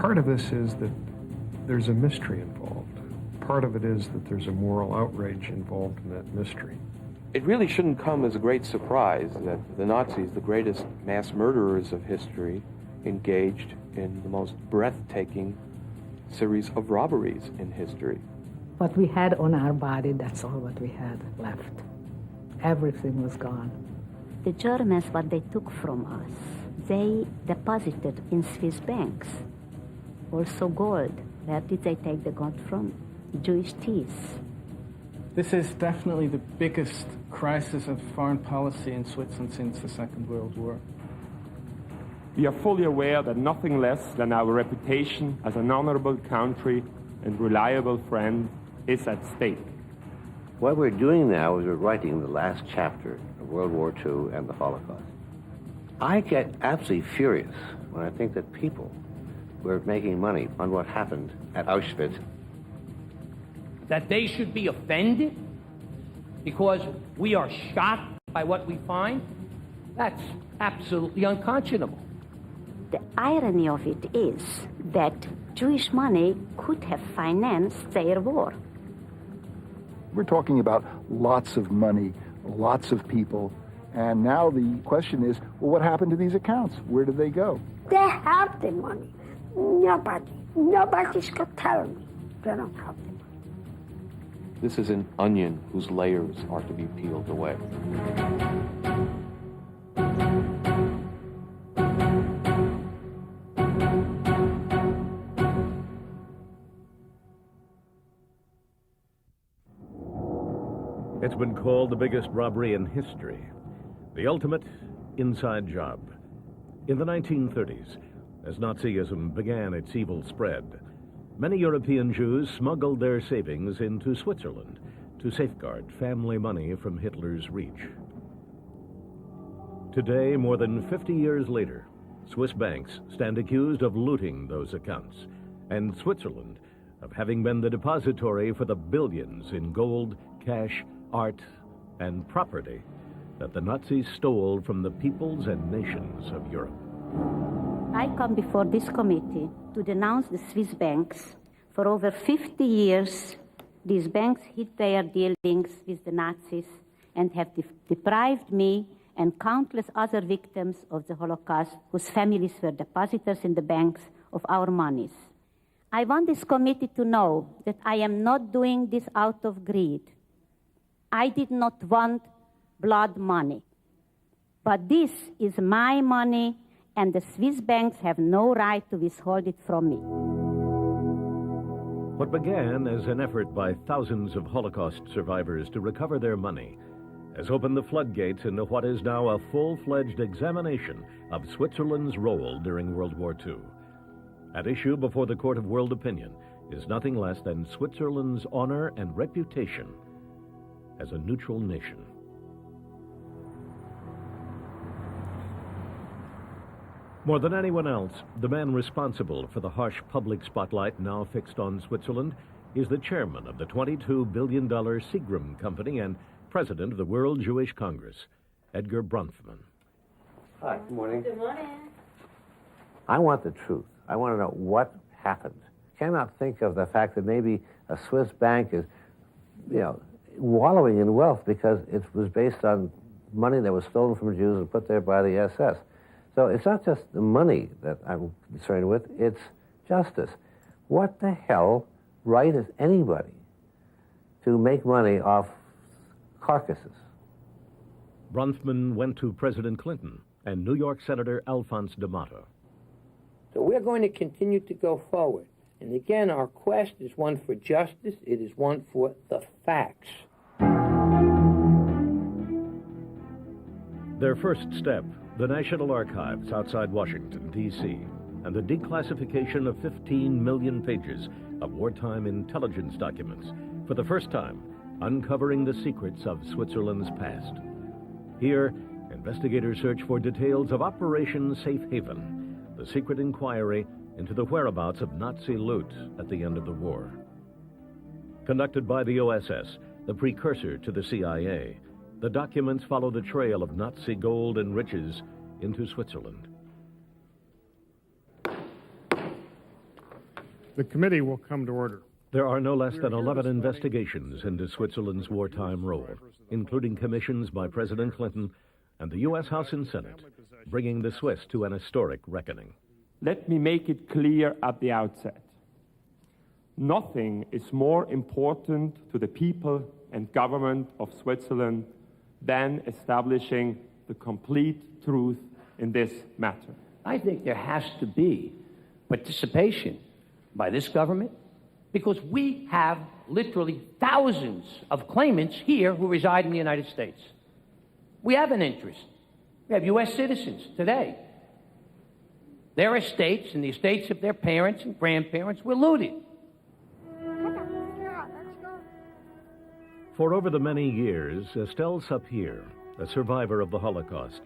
Part of this is that there's a mystery involved. Part of it is that there's a moral outrage involved in that mystery. It really shouldn't come as a great surprise that the Nazis, the greatest mass murderers of history, engaged in the most breathtaking series of robberies in history. What we had on our body, that's all what we had left. Everything was gone. The Germans, what they took from us, they deposited in Swiss banks. Also gold. Where did they take the gold from? Jewish thieves. This is definitely the biggest crisis of foreign policy in Switzerland since the Second World War. We are fully aware that nothing less than our reputation as an honorable country and reliable friend is at stake. What we're doing now is we're writing the last chapter of World War II and the Holocaust. I get absolutely furious when I think that people were making money on what happened at Auschwitz. That they should be offended because we are shocked by what we find, that's absolutely unconscionable. The irony of it is that Jewish money could have financed their war. We're talking about lots of money, lots of people, and now the question is, well, what happened to these accounts? Where did they go? They have the money. Nobody's going to tell me they don't have the money. This is an onion whose layers are to be peeled away. It's been called the biggest robbery in history, the ultimate inside job. In the 1930s, as Nazism began its evil spread, many European Jews smuggled their savings into Switzerland to safeguard family money from Hitler's reach. Today, more than 50 years later, Swiss banks stand accused of looting those accounts, and Switzerland of having been the depository for the billions in gold, cash, art, and property that the Nazis stole from the peoples and nations of Europe. I come before this committee to denounce the Swiss banks. For over 50 years, these banks hid their dealings with the Nazis and have deprived me and countless other victims of the Holocaust whose families were depositors in the banks of our monies. I want this committee to know that I am not doing this out of greed. I did not want blood money. But this is my money, and the Swiss banks have no right to withhold it from me. What began as an effort by thousands of Holocaust survivors to recover their money has opened the floodgates into what is now a full-fledged examination of Switzerland's role during World War II. At issue before the Court of World Opinion is nothing less than Switzerland's honor and reputation as a neutral nation. More than anyone else, the man responsible for the harsh public spotlight now fixed on Switzerland is the chairman of the $22 billion Seagram Company and president of the World Jewish Congress, Edgar Bronfman. Hi, good morning. Good morning. I want the truth. I want to know what happened. I cannot think of the fact that maybe a Swiss bank is, wallowing in wealth because it was based on money that was stolen from Jews and put there by the SS. So it's not just the money that I'm concerned with, it's justice. What the hell right is anybody to make money off carcasses? Bronfman went to President Clinton and New York Senator Alphonse D'Amato. So we're going to continue to go forward. And again, our quest is one for justice. It is one for the facts. Their first step, the National Archives outside Washington, D.C., and the declassification of 15 million pages of wartime intelligence documents, for the first time uncovering the secrets of Switzerland's past. Here, investigators search for details of Operation Safe Haven, the secret inquiry into the whereabouts of Nazi loot at the end of the war. Conducted by the OSS, the precursor to the CIA, the documents follow the trail of Nazi gold and riches into Switzerland. The committee will come to order. There are no less than 11 investigations into Switzerland's wartime role, including commissions by President Clinton and the U.S. House and Senate, bringing the Swiss to an historic reckoning. Let me make it clear at the outset. Nothing is more important to the people and government of Switzerland than establishing the complete truth in this matter. I think there has to be participation by this government because we have literally thousands of claimants here who reside in the United States. We have an interest. We have U.S. citizens today. Their estates and the estates of their parents and grandparents were looted. For over the many years, Estelle Sapir, a survivor of the Holocaust,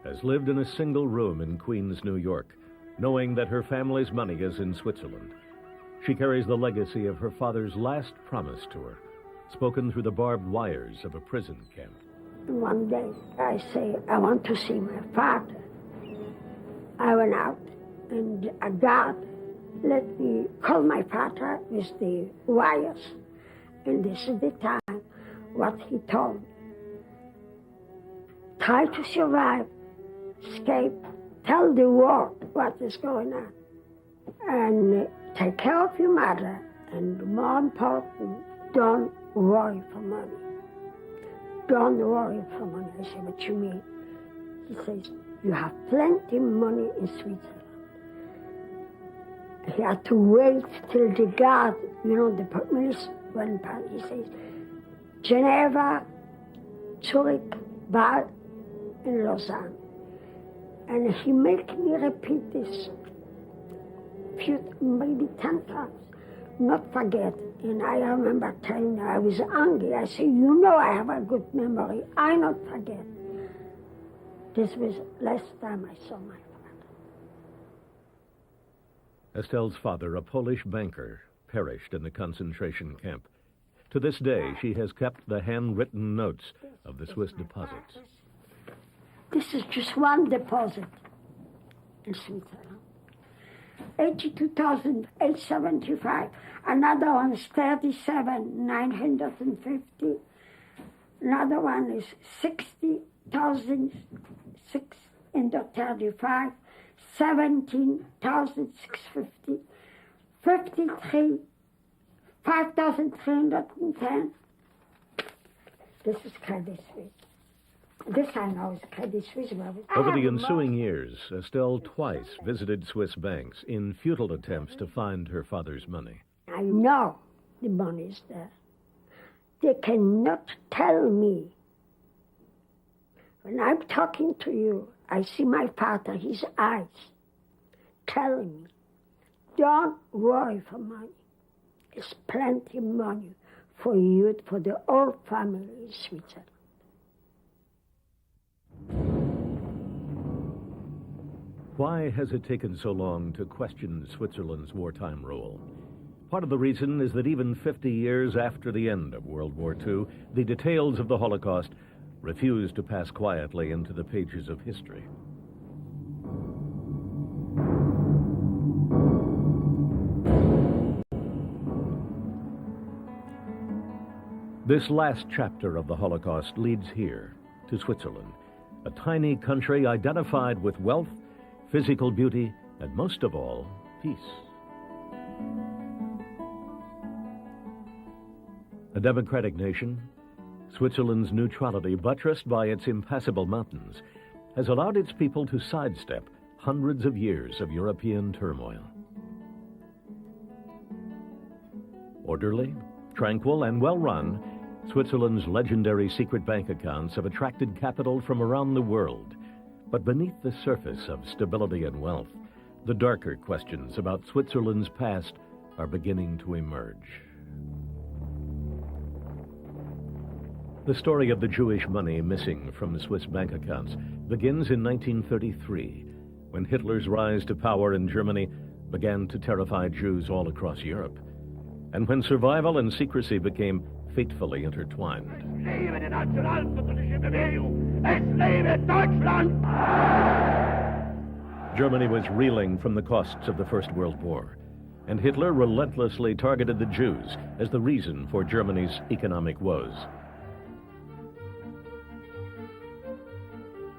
has lived in a single room in Queens, New York, knowing that her family's money is in Switzerland. She carries the legacy of her father's last promise to her, spoken through the barbed wires of a prison camp. One day, I say, I want to see my father. I went out, and a guard let me call my father with the wires. And this is the time what he told me. Try to survive, escape, tell the world what is going on, and take care of your mother, and more important, don't worry for money. Don't worry for money. I say, what you mean? He says, you have plenty of money in Switzerland. He had to wait till the guard, the minister went by. He says, Geneva, Zurich, Bâle, and Lausanne. And he made me repeat this maybe 10 times, not forget. And I remember telling her I was angry. I said, I have a good memory. I not forget. This was last time I saw my father. Estelle's father, a Polish banker, perished in the concentration camp. To this day, she has kept the handwritten notes of the Swiss deposits. This is just one deposit in Switzerland. 82,875. Another one is 37,950. Another one is 60,635. 17,650. 53. 5,310. This is Credit Suisse. This I know is Credit Suisse. Over the ensuing years, Estelle twice visited Swiss banks in futile attempts to find her father's money. I know the money is there. They cannot tell me. When I'm talking to you, I see my father, his eyes, telling me, don't worry for money. There's plenty of money for you, for the whole family in Switzerland. Why has it taken so long to question Switzerland's wartime role? Part of the reason is that even 50 years after the end of World War II, the details of the Holocaust refuse to pass quietly into the pages of history. This last chapter of the Holocaust leads here, to Switzerland, a tiny country identified with wealth, physical beauty, and most of all, peace. A democratic nation, Switzerland's neutrality, buttressed by its impassable mountains, has allowed its people to sidestep hundreds of years of European turmoil. Orderly, tranquil, and well-run, Switzerland's legendary secret bank accounts have attracted capital from around the world. But beneath the surface of stability and wealth, the darker questions about Switzerland's past are beginning to emerge. The story of the Jewish money missing from the Swiss bank accounts begins in 1933, when Hitler's rise to power in Germany began to terrify Jews all across Europe, and when survival and secrecy became fatefully intertwined. Germany was reeling from the costs of the First World War. and Hitler relentlessly targeted the Jews as the reason for Germany's economic woes.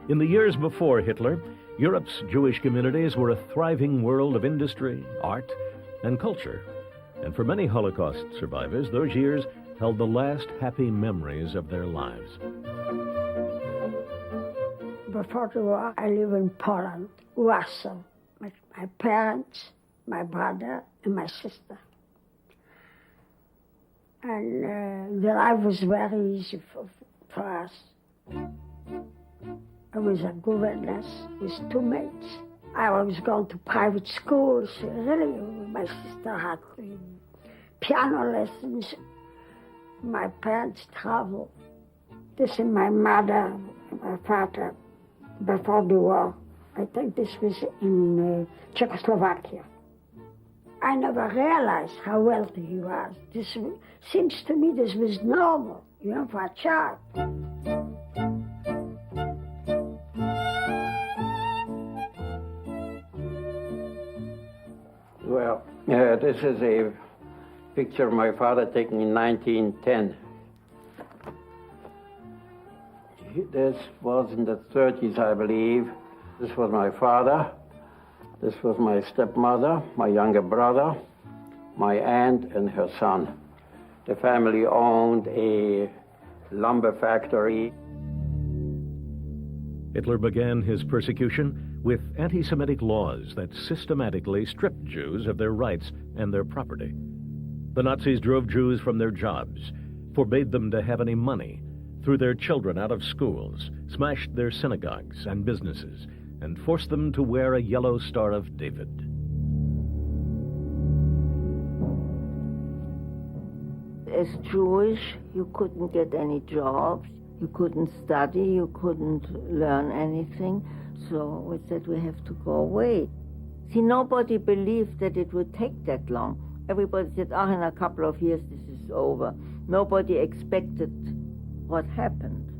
In the years before Hitler, Europe's Jewish communities were a thriving world of industry, art, and culture. And for many Holocaust survivors, those years held the last happy memories of their lives. Before the war, I lived in Poland, Warsaw, with my parents, my brother, and my sister. And the life was very easy for us. I was a governess with 2 mates. I was going to private schools, really. My sister had piano lessons. My parents traveled. This is my mother and my father before the war. I think this was in Czechoslovakia. I never realized how wealthy he was. This seems to me this was normal, for a child. Well, this is a picture of my father taken in 1910. This was in the 30s, I believe. This was my father. This was my stepmother, my younger brother, my aunt, and her son. The family owned a lumber factory. Hitler began his persecution with anti-Semitic laws that systematically stripped Jews of their rights and their property. The Nazis drove Jews from their jobs, forbade them to have any money, threw their children out of schools, smashed their synagogues and businesses, and forced them to wear a yellow Star of David. As Jewish, you couldn't get any jobs, you couldn't study, you couldn't learn anything, so we said we have to go away. See, nobody believed that it would take that long. Everybody said, in a couple of years this is over. Nobody expected what happened.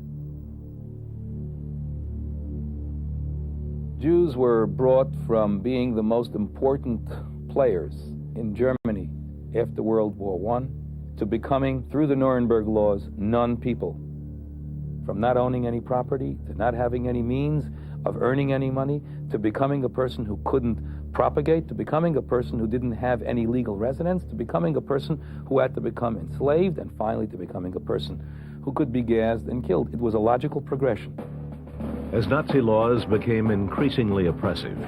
Jews were brought from being the most important players in Germany after World War I to becoming, through the Nuremberg laws, non-people. From not owning any property, to not having any means of earning any money, to becoming a person who couldn't propagate, to becoming a person who didn't have any legal residence, to becoming a person who had to become enslaved, and finally to becoming a person who could be gassed and killed. It was a logical progression. As Nazi laws became increasingly oppressive,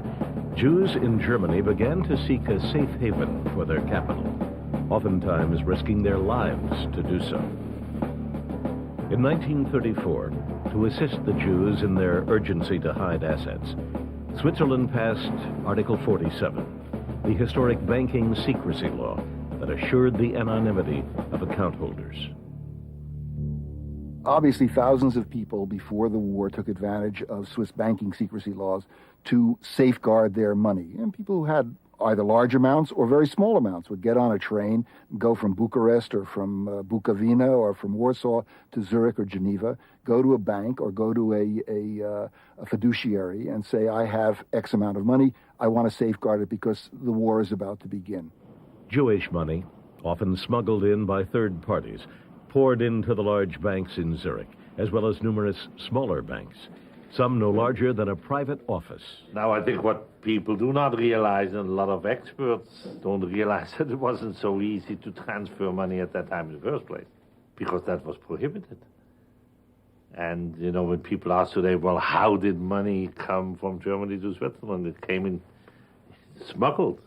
Jews in Germany began to seek a safe haven for their capital, oftentimes risking their lives to do so. In 1934, to assist the Jews in their urgency to hide assets, Switzerland passed Article 47, the historic banking secrecy law that assured the anonymity of account holders. Obviously, thousands of people before the war took advantage of Swiss banking secrecy laws to safeguard their money. And people who had either large amounts or very small amounts would get on a train, go from Bucharest or from Bukovina or from Warsaw to Zurich or Geneva, go to a bank or go to a fiduciary and say, I have X amount of money, I want to safeguard it because the war is about to begin. Jewish money, often smuggled in by third parties, poured into the large banks in Zurich, as well as numerous smaller banks, some no larger than a private office. Now, I think what people do not realize, and a lot of experts don't realize, that it wasn't so easy to transfer money at that time in the first place, because that was prohibited. And, when people ask today, well, how did money come from Germany to Switzerland? It came in smuggled.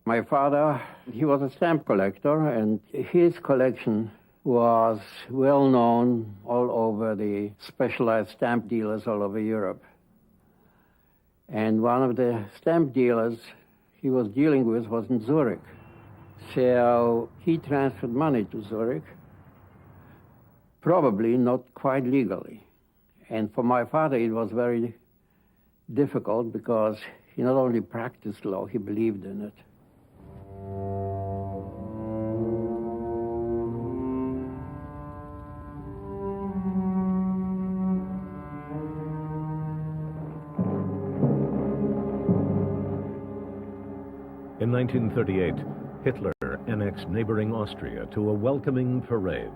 My father, he was a stamp collector, and his collection was well known all over the specialized stamp dealers all over Europe. And one of the stamp dealers he was dealing with was in Zurich. So he transferred money to Zurich, probably not quite legally. And for my father, it was very difficult because he not only practiced law, he believed in it. In 1938, Hitler annexed neighboring Austria to a welcoming parade.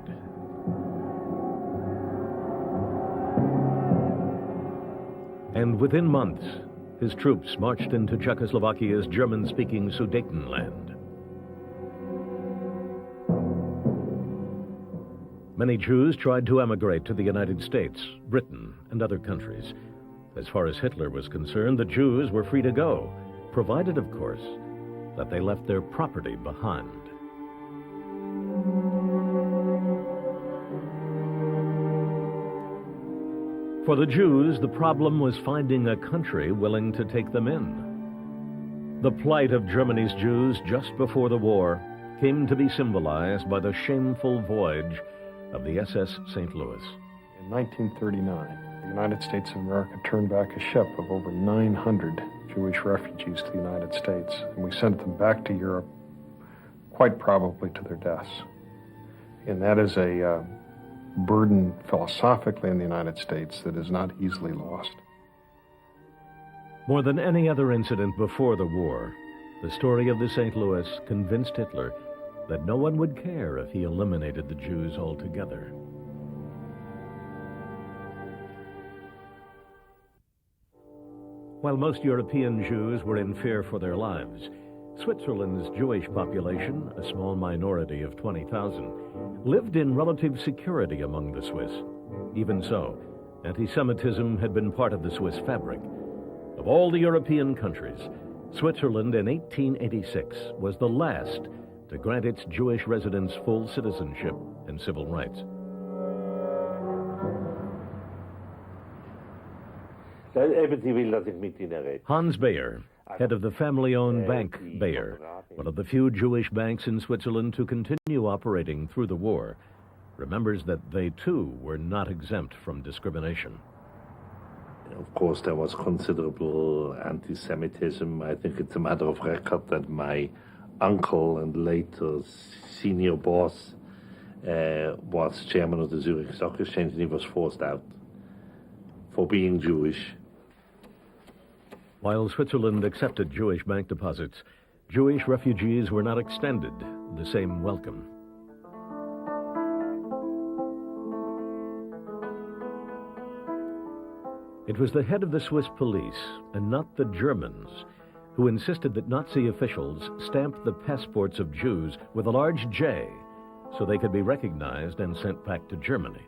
And within months, his troops marched into Czechoslovakia's German-speaking Sudetenland. Many Jews tried to emigrate to the United States, Britain, and other countries. As far as Hitler was concerned, the Jews were free to go, provided, of course, that they left their property behind. For the Jews, the problem was finding a country willing to take them in. The plight of Germany's Jews just before the war came to be symbolized by the shameful voyage of the SS St. Louis. In 1939, the United States of America turned back a ship of over 900 Jewish refugees to the United States, and we sent them back to Europe, quite probably to their deaths. And that is a burden philosophically in the United States that is not easily lost. More than any other incident before the war, the story of the St. Louis convinced Hitler that no one would care if he eliminated the Jews altogether. While most European Jews were in fear for their lives, Switzerland's Jewish population, a small minority of 20,000, lived in relative security among the Swiss. Even so, anti-Semitism had been part of the Swiss fabric. Of all the European countries, Switzerland in 1886 was the last to grant its Jewish residents full citizenship and civil rights. Hans Bayer, head of the family-owned bank Bayer, one of the few Jewish banks in Switzerland to continue operating through the war, remembers that they too were not exempt from discrimination. Of course, there was considerable anti-Semitism. I think it's a matter of record that my uncle and later senior boss was chairman of the Zurich Stock Exchange, and he was forced out for being Jewish. While Switzerland accepted Jewish bank deposits, Jewish refugees were not extended the same welcome. It was the head of the Swiss police, and not the Germans, who insisted that Nazi officials stamp the passports of Jews with a large J so they could be recognized and sent back to Germany.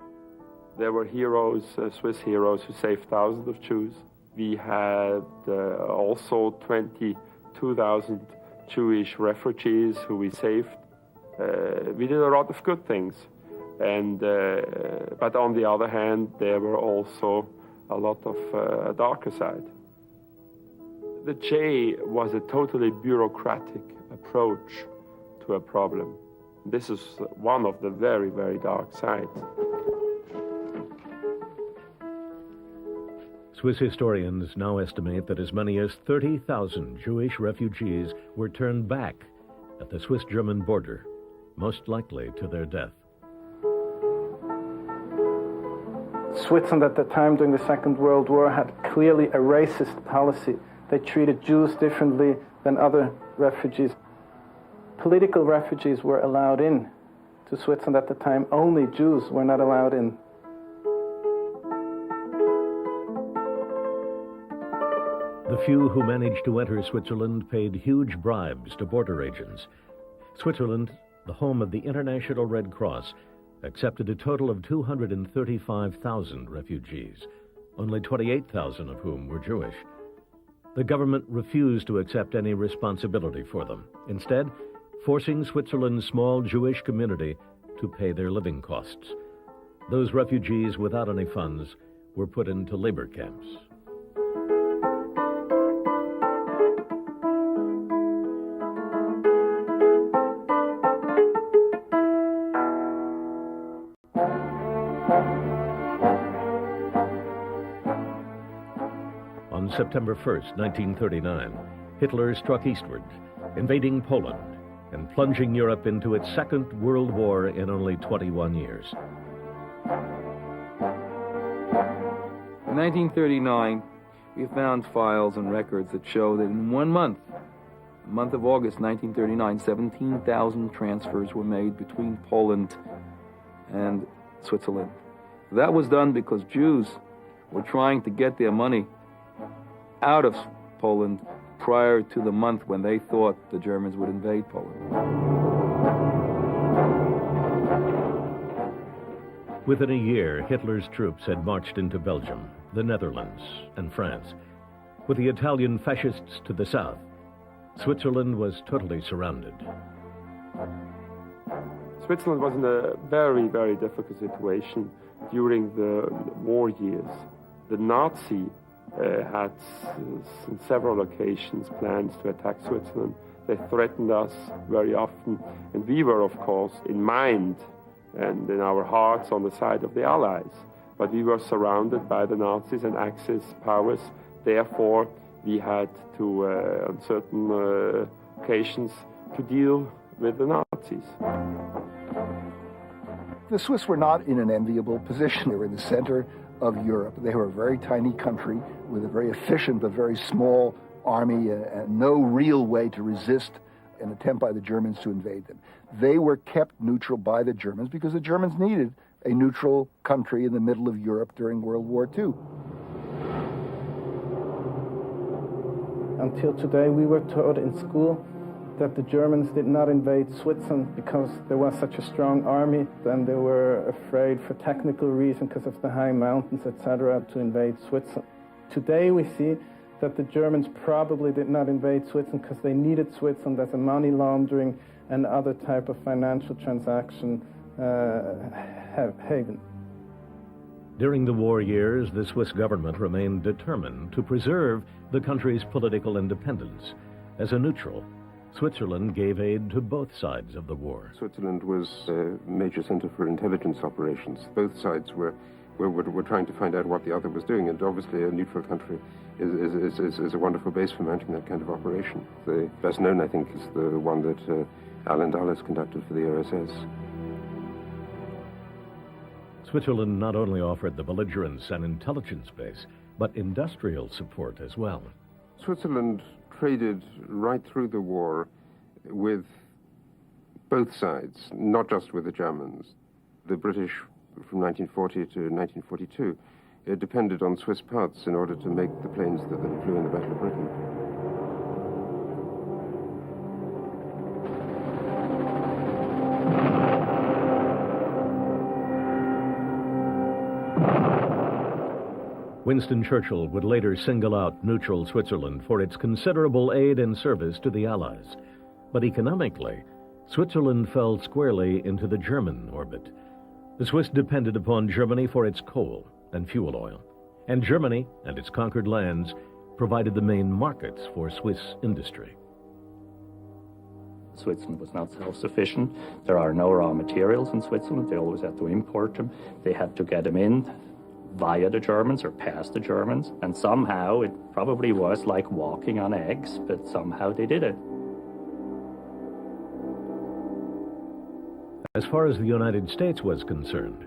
There were heroes, Swiss heroes, who saved thousands of Jews. We had also 22,000 Jewish refugees who we saved. We did a lot of good things. But on the other hand, there were also a lot of darker side. The J was a totally bureaucratic approach to a problem. This is one of the very, very dark sides. Swiss historians now estimate that as many as 30,000 Jewish refugees were turned back at the Swiss-German border, most likely to their death. Switzerland at the time during the Second World War had clearly a racist policy. They treated Jews differently than other refugees. Political refugees were allowed in to Switzerland at the time. Only Jews were not allowed in. The few who managed to enter Switzerland paid huge bribes to border agents. Switzerland, the home of the International Red Cross, accepted a total of 235,000 refugees, only 28,000 of whom were Jewish. The government refused to accept any responsibility for them, instead forcing Switzerland's small Jewish community to pay their living costs. Those refugees without any funds were put into labor camps. On September 1st, 1939, Hitler struck eastward, invading Poland and plunging Europe into its Second World War in only 21 years. In 1939, we found files and records that show that in 1 month, month of August 1939, 17,000 transfers were made between Poland and Switzerland. That was done because Jews were trying to get their money out of Poland prior to the month when they thought the Germans would invade Poland. Within a year, Hitler's troops had marched into Belgium, the Netherlands, and France. With the Italian fascists to the south, Switzerland was totally surrounded. Switzerland was in a very, very difficult situation during the war years. The Nazi had on several occasions plans to attack Switzerland. They threatened us very often, and we were, of course, in mind and in our hearts on the side of the Allies. But we were surrounded by the Nazis and Axis powers. Therefore, we had to, on certain occasions, to deal with the Nazis. The Swiss were not in an enviable position. They were in the center of Europe. They were a very tiny country with a very efficient but very small army and no real way to resist an attempt by the Germans to invade them. They were kept neutral by the Germans because the Germans needed a neutral country in the middle of Europe during World War II. Until today, we were taught in school that the Germans did not invade Switzerland because there was such a strong army, and they were afraid for technical reasons because of the high mountains, etc., to invade Switzerland. Today we see that the Germans probably did not invade Switzerland because they needed Switzerland as a money laundering and other type of financial transaction haven. During the war years, the Swiss government remained determined to preserve the country's political independence. As a neutral, Switzerland gave aid to both sides of the war. Switzerland was a major center for intelligence operations. Both sides were trying to find out what the other was doing, and obviously a neutral country is a wonderful base for mounting that kind of operation. The best known, I think, is the one that Alan Dulles conducted for the OSS. Switzerland not only offered the belligerents an intelligence base, but industrial support as well. Switzerland traded right through the war with both sides, not just with the Germans. The British, from 1940 to 1942, depended on Swiss parts in order to make the planes that flew in the Battle of Britain. Winston Churchill would later single out neutral Switzerland for its considerable aid and service to the Allies. But economically, Switzerland fell squarely into the German orbit. The Swiss depended upon Germany for its coal and fuel oil, and Germany and its conquered lands provided the main markets for Swiss industry. Switzerland was not self-sufficient. There are no raw materials in Switzerland. They always had to import them. They had to get them in via the Germans or past the Germans, and somehow it probably was like walking on eggs, but somehow they did it. As far as the United States was concerned,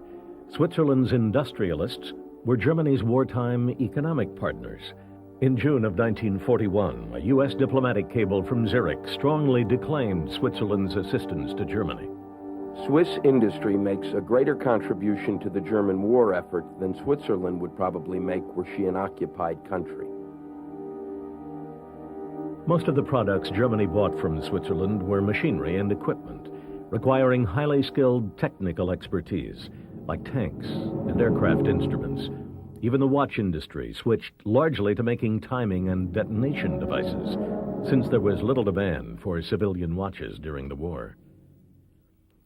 Switzerland's industrialists were Germany's wartime economic partners. In June of 1941, a U.S. diplomatic cable from Zurich strongly declaimed Switzerland's assistance to Germany. Swiss industry makes a greater contribution to the German war effort than Switzerland would probably make were she an occupied country. Most of the products Germany bought from Switzerland were machinery and equipment, requiring highly skilled technical expertise, like tanks and aircraft instruments. Even the watch industry switched largely to making timing and detonation devices, since there was little demand for civilian watches during the war.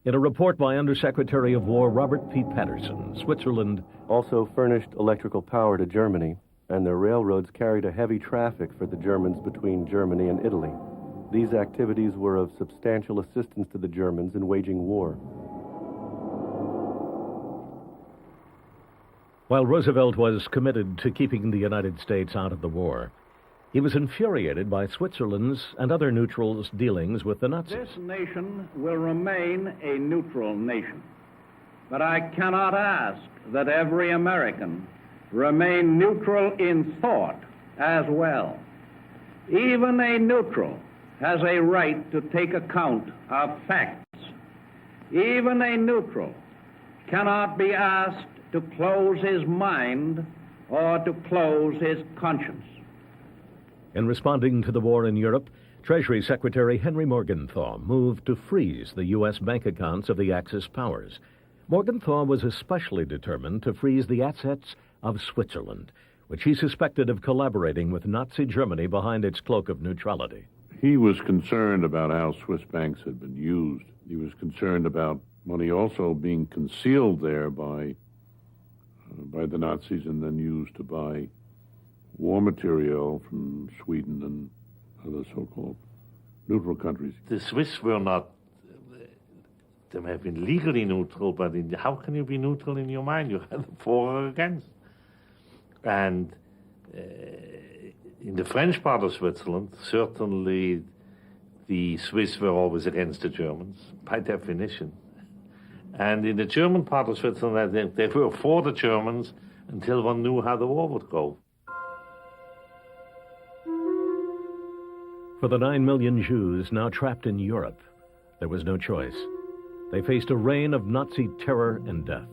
In a report by Undersecretary of War Robert P. Patterson, Switzerland also furnished electrical power to Germany, and their railroads carried a heavy traffic for the Germans between Germany and Italy. These activities were of substantial assistance to the Germans in waging war. While Roosevelt was committed to keeping the United States out of the war, he was infuriated by Switzerland's and other neutrals' dealings with the Nazis. This nation will remain a neutral nation, but I cannot ask that every American remain neutral in thought as well. Even a neutral has a right to take account of facts. Even a neutral cannot be asked to close his mind or to close his conscience. In responding to the war in Europe, Treasury Secretary Henry Morgenthau moved to freeze the U.S. bank accounts of the Axis powers. Morgenthau was especially determined to freeze the assets of Switzerland, which he suspected of collaborating with Nazi Germany behind its cloak of neutrality. He was concerned about how Swiss banks had been used. He was concerned about money also being concealed there by the Nazis and then used to buy war material from Sweden and other so-called neutral countries. The Swiss were not, they may have been legally neutral, but how can you be neutral in your mind? You're either for or against. And in the French part of Switzerland, certainly the Swiss were always against the Germans, by definition. And in the German part of Switzerland, they were for the Germans until one knew how the war would go. For the 9 million Jews now trapped in Europe, there was no choice. They faced a reign of Nazi terror and death.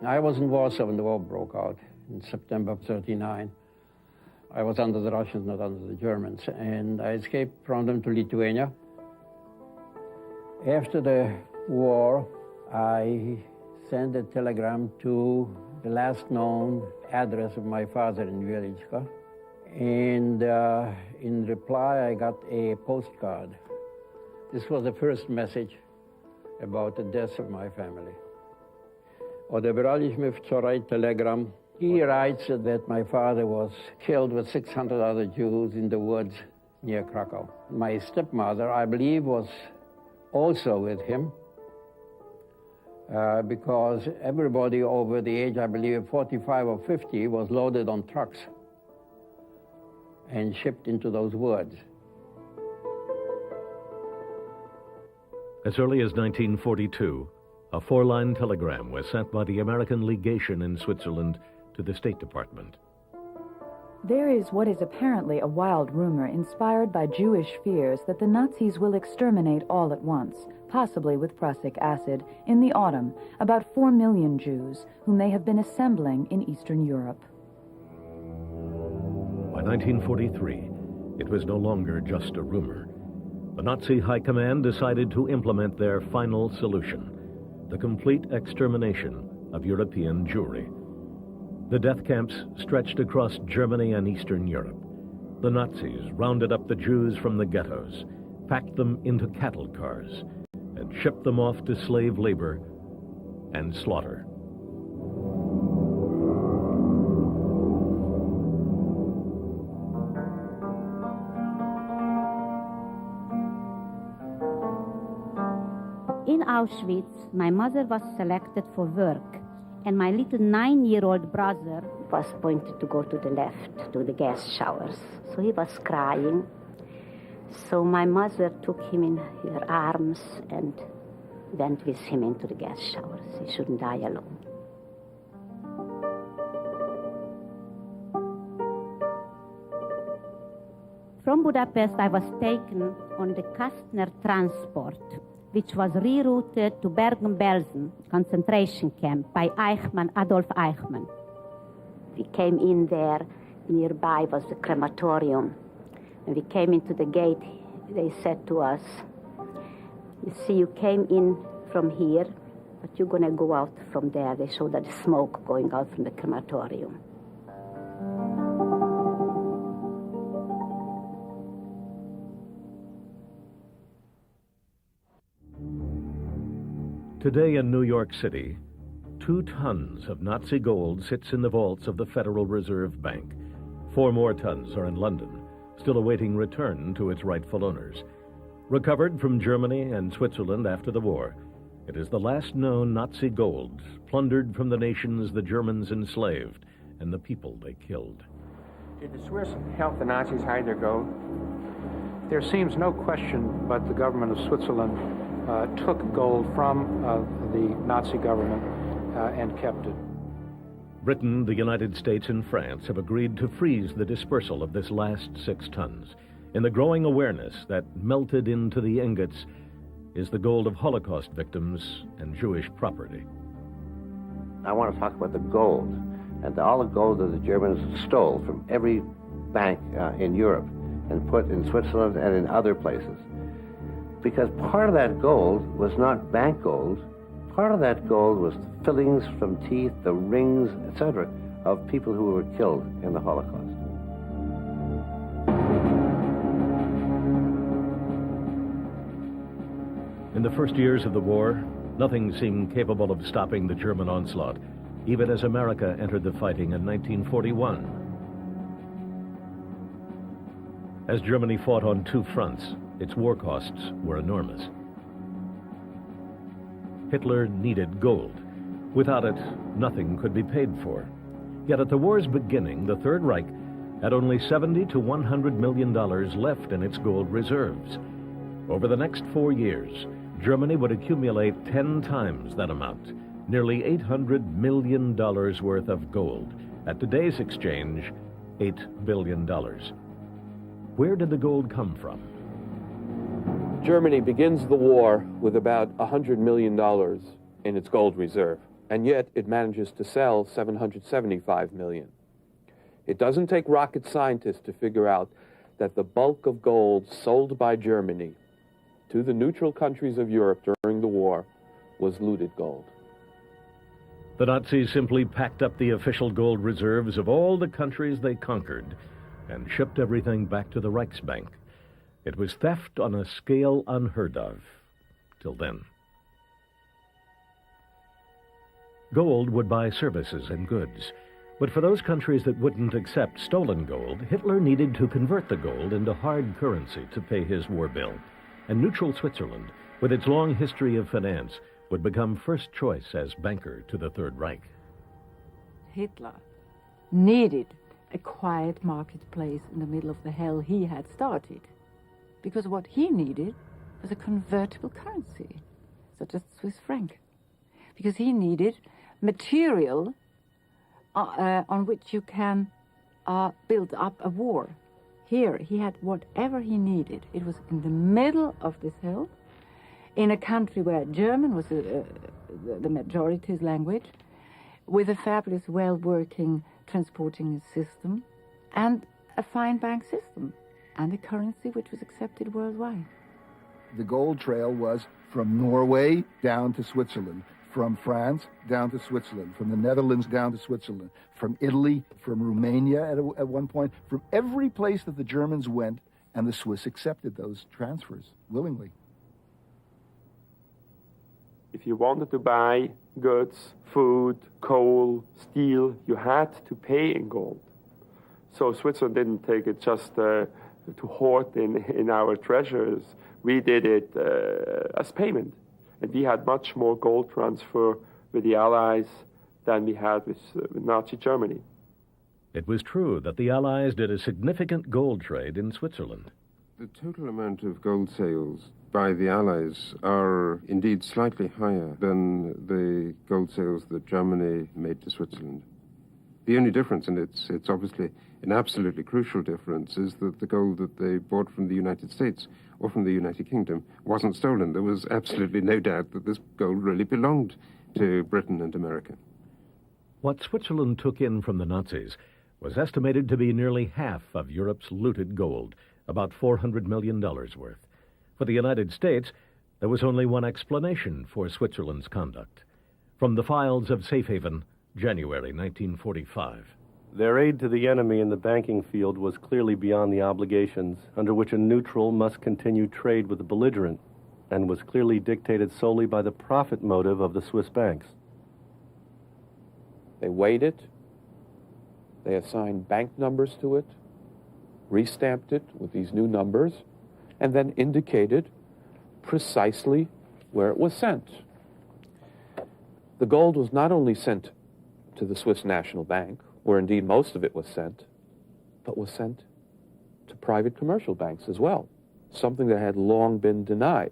I was in Warsaw when the war broke out in September of '39. I was under the Russians, not under the Germans, and I escaped from them to Lithuania. After the war, I sent a telegram to the last known address of my father in Wieliczka, and in reply I got a postcard. This was the first message about the death of my family. Odebraliśmy wczoraj telegram. He writes that my father was killed with 600 other Jews in the woods near Krakow. My stepmother, I believe, was also with him because everybody over the age, I believe, 45 or 50 was loaded on trucks and shipped into those woods. As early as 1942, a 4-line telegram was sent by the American legation in Switzerland to the State Department. There is what is apparently a wild rumor inspired by Jewish fears that the Nazis will exterminate all at once, possibly with prussic acid, in the autumn, about 4 million Jews, whom they have been assembling in Eastern Europe. By 1943, it was no longer just a rumor. The Nazi High Command decided to implement their final solution: the complete extermination of European Jewry. The death camps stretched across Germany and Eastern Europe. The Nazis rounded up the Jews from the ghettos, packed them into cattle cars, and shipped them off to slave labor and slaughter. In Auschwitz, my mother was selected for work, and my little 9-year-old brother was pointed to go to the left, to the gas showers. So he was crying. So my mother took him in her arms and went with him into the gas showers. He shouldn't die alone. From Budapest, I was taken on the Kastner transport, which was rerouted to Bergen-Belsen concentration camp by Adolf Eichmann. We came in there. Nearby was the crematorium. When we came into the gate, they said to us, "You see, you came in from here, but you're going to go out from there." They showed the smoke going out from the crematorium. Today in New York City, 2 tons of Nazi gold sits in the vaults of the Federal Reserve Bank. 4 more tons are in London, still awaiting return to its rightful owners. Recovered from Germany and Switzerland after the war, it is the last known Nazi gold plundered from the nations the Germans enslaved and the people they killed. Did the Swiss help the Nazis hide their gold? There seems no question but the government of Switzerland took gold from the Nazi government and kept it. Britain, the United States, and France have agreed to freeze the dispersal of this last 6 tons, in the growing awareness that melted into the ingots is the gold of Holocaust victims and Jewish property. I want to talk about the gold, and all the gold that the Germans stole from every bank in Europe and put in Switzerland and in other places. Because part of that gold was not bank gold. Part of that gold was the fillings from teeth, the rings, etc., of people who were killed in the Holocaust. In the first years of the war, nothing seemed capable of stopping the German onslaught, even as America entered the fighting in 1941. As Germany fought on 2 fronts, its war costs were enormous. Hitler needed gold. Without it, nothing could be paid for. Yet at the war's beginning, the Third Reich had only $70 to $100 million left in its gold reserves. Over the next 4 years, Germany would accumulate 10 times that amount, nearly $800 million worth of gold. At today's exchange, $8 billion. Where did the gold come from? Germany begins the war with about $100 million in its gold reserve, and yet it manages to sell $775 million. It doesn't take rocket scientists to figure out that the bulk of gold sold by Germany to the neutral countries of Europe during the war was looted gold. The Nazis simply packed up the official gold reserves of all the countries they conquered and shipped everything back to the Reichsbank. It was theft on a scale unheard of till then. Gold would buy services and goods, but for those countries that wouldn't accept stolen gold, Hitler needed to convert the gold into hard currency to pay his war bill. And neutral Switzerland, with its long history of finance, would become first choice as banker to the Third Reich. Hitler needed a quiet marketplace in the middle of the hell he had started, because what he needed was a convertible currency, such as the Swiss franc, because he needed material on which you can build up a war. Here, he had whatever he needed. It was in the middle of this hill, in a country where German was the majority's language, with a fabulous, well-working transporting system, and a fine bank system, and a currency which was accepted worldwide. The gold trail was from Norway down to Switzerland, from France down to Switzerland, from the Netherlands down to Switzerland, from Italy, from Romania at one point, from every place that the Germans went, and the Swiss accepted those transfers willingly. If you wanted to buy goods, food, coal, steel, you had to pay in gold. So Switzerland didn't take it just to hoard in our treasures. We did it as payment. And we had much more gold transfer with the Allies than we had with Nazi Germany. It was true that the Allies did a significant gold trade in Switzerland. The total amount of gold sales by the Allies are indeed slightly higher than the gold sales that Germany made to Switzerland. The only difference, and it's obviously an absolutely crucial difference, is that the gold that they bought from the United States or from the United Kingdom wasn't stolen. There was absolutely no doubt that this gold really belonged to Britain and America. What Switzerland took in from the Nazis was estimated to be nearly half of Europe's looted gold, about $400 million worth. For the United States, there was only one explanation for Switzerland's conduct. From the files of Safe Haven, January 1945. Their aid to the enemy in the banking field was clearly beyond the obligations under which a neutral must continue trade with the belligerent, and was clearly dictated solely by the profit motive of the Swiss banks. They weighed it, they assigned bank numbers to it, restamped it with these new numbers, and then indicated precisely where it was sent. The gold was not only sent to the Swiss National Bank, where indeed most of it was sent, but was sent to private commercial banks as well, something that had long been denied.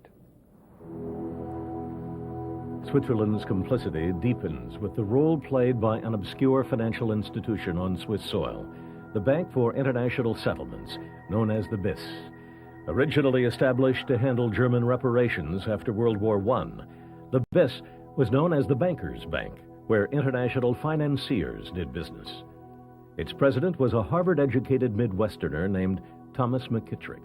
Switzerland's complicity deepens with the role played by an obscure financial institution on Swiss soil, the Bank for International Settlements, known as the BIS. Originally established to handle German reparations after World War I, the BIS was known as the Bankers' Bank, where international financiers did business. Its president was a Harvard-educated Midwesterner named Thomas McKittrick.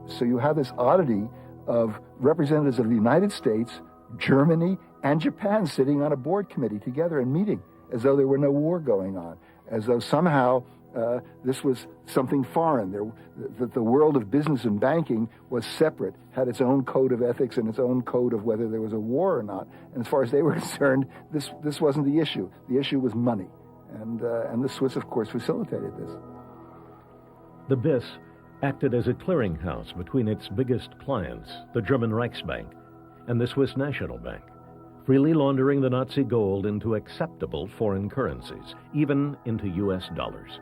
So you have this oddity of representatives of the United States, Germany, and Japan sitting on a board committee together and meeting as though there were no war going on, as though somehow this was something foreign. The world of business and banking was separate, had its own code of ethics and its own code of whether there was a war or not. And as far as they were concerned, this wasn't the issue. The issue was money. And the Swiss, of course, facilitated this. The BIS acted as a clearinghouse between its biggest clients, the German Reichsbank, and the Swiss National Bank, freely laundering the Nazi gold into acceptable foreign currencies, even into U.S. dollars.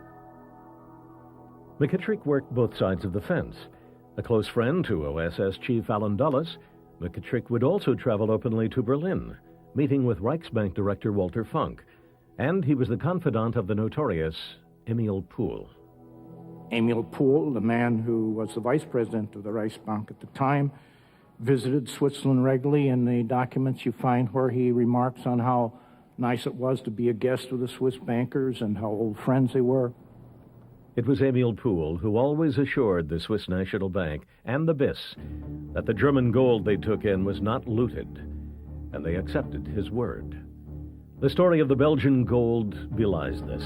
McKittrick worked both sides of the fence. A close friend to OSS Chief Allen Dulles, McKittrick would also travel openly to Berlin, meeting with Reichsbank Director Walter Funk, and he was the confidant of the notorious Emil Pohl. Emil Pohl, the man who was the vice president of the Reichsbank at the time, visited Switzerland regularly. In the documents you find where he remarks on how nice it was to be a guest with the Swiss bankers and how old friends they were. It was Emil Pohl who always assured the Swiss National Bank and the BIS that the German gold they took in was not looted, and they accepted his word. The story of the Belgian gold belies this.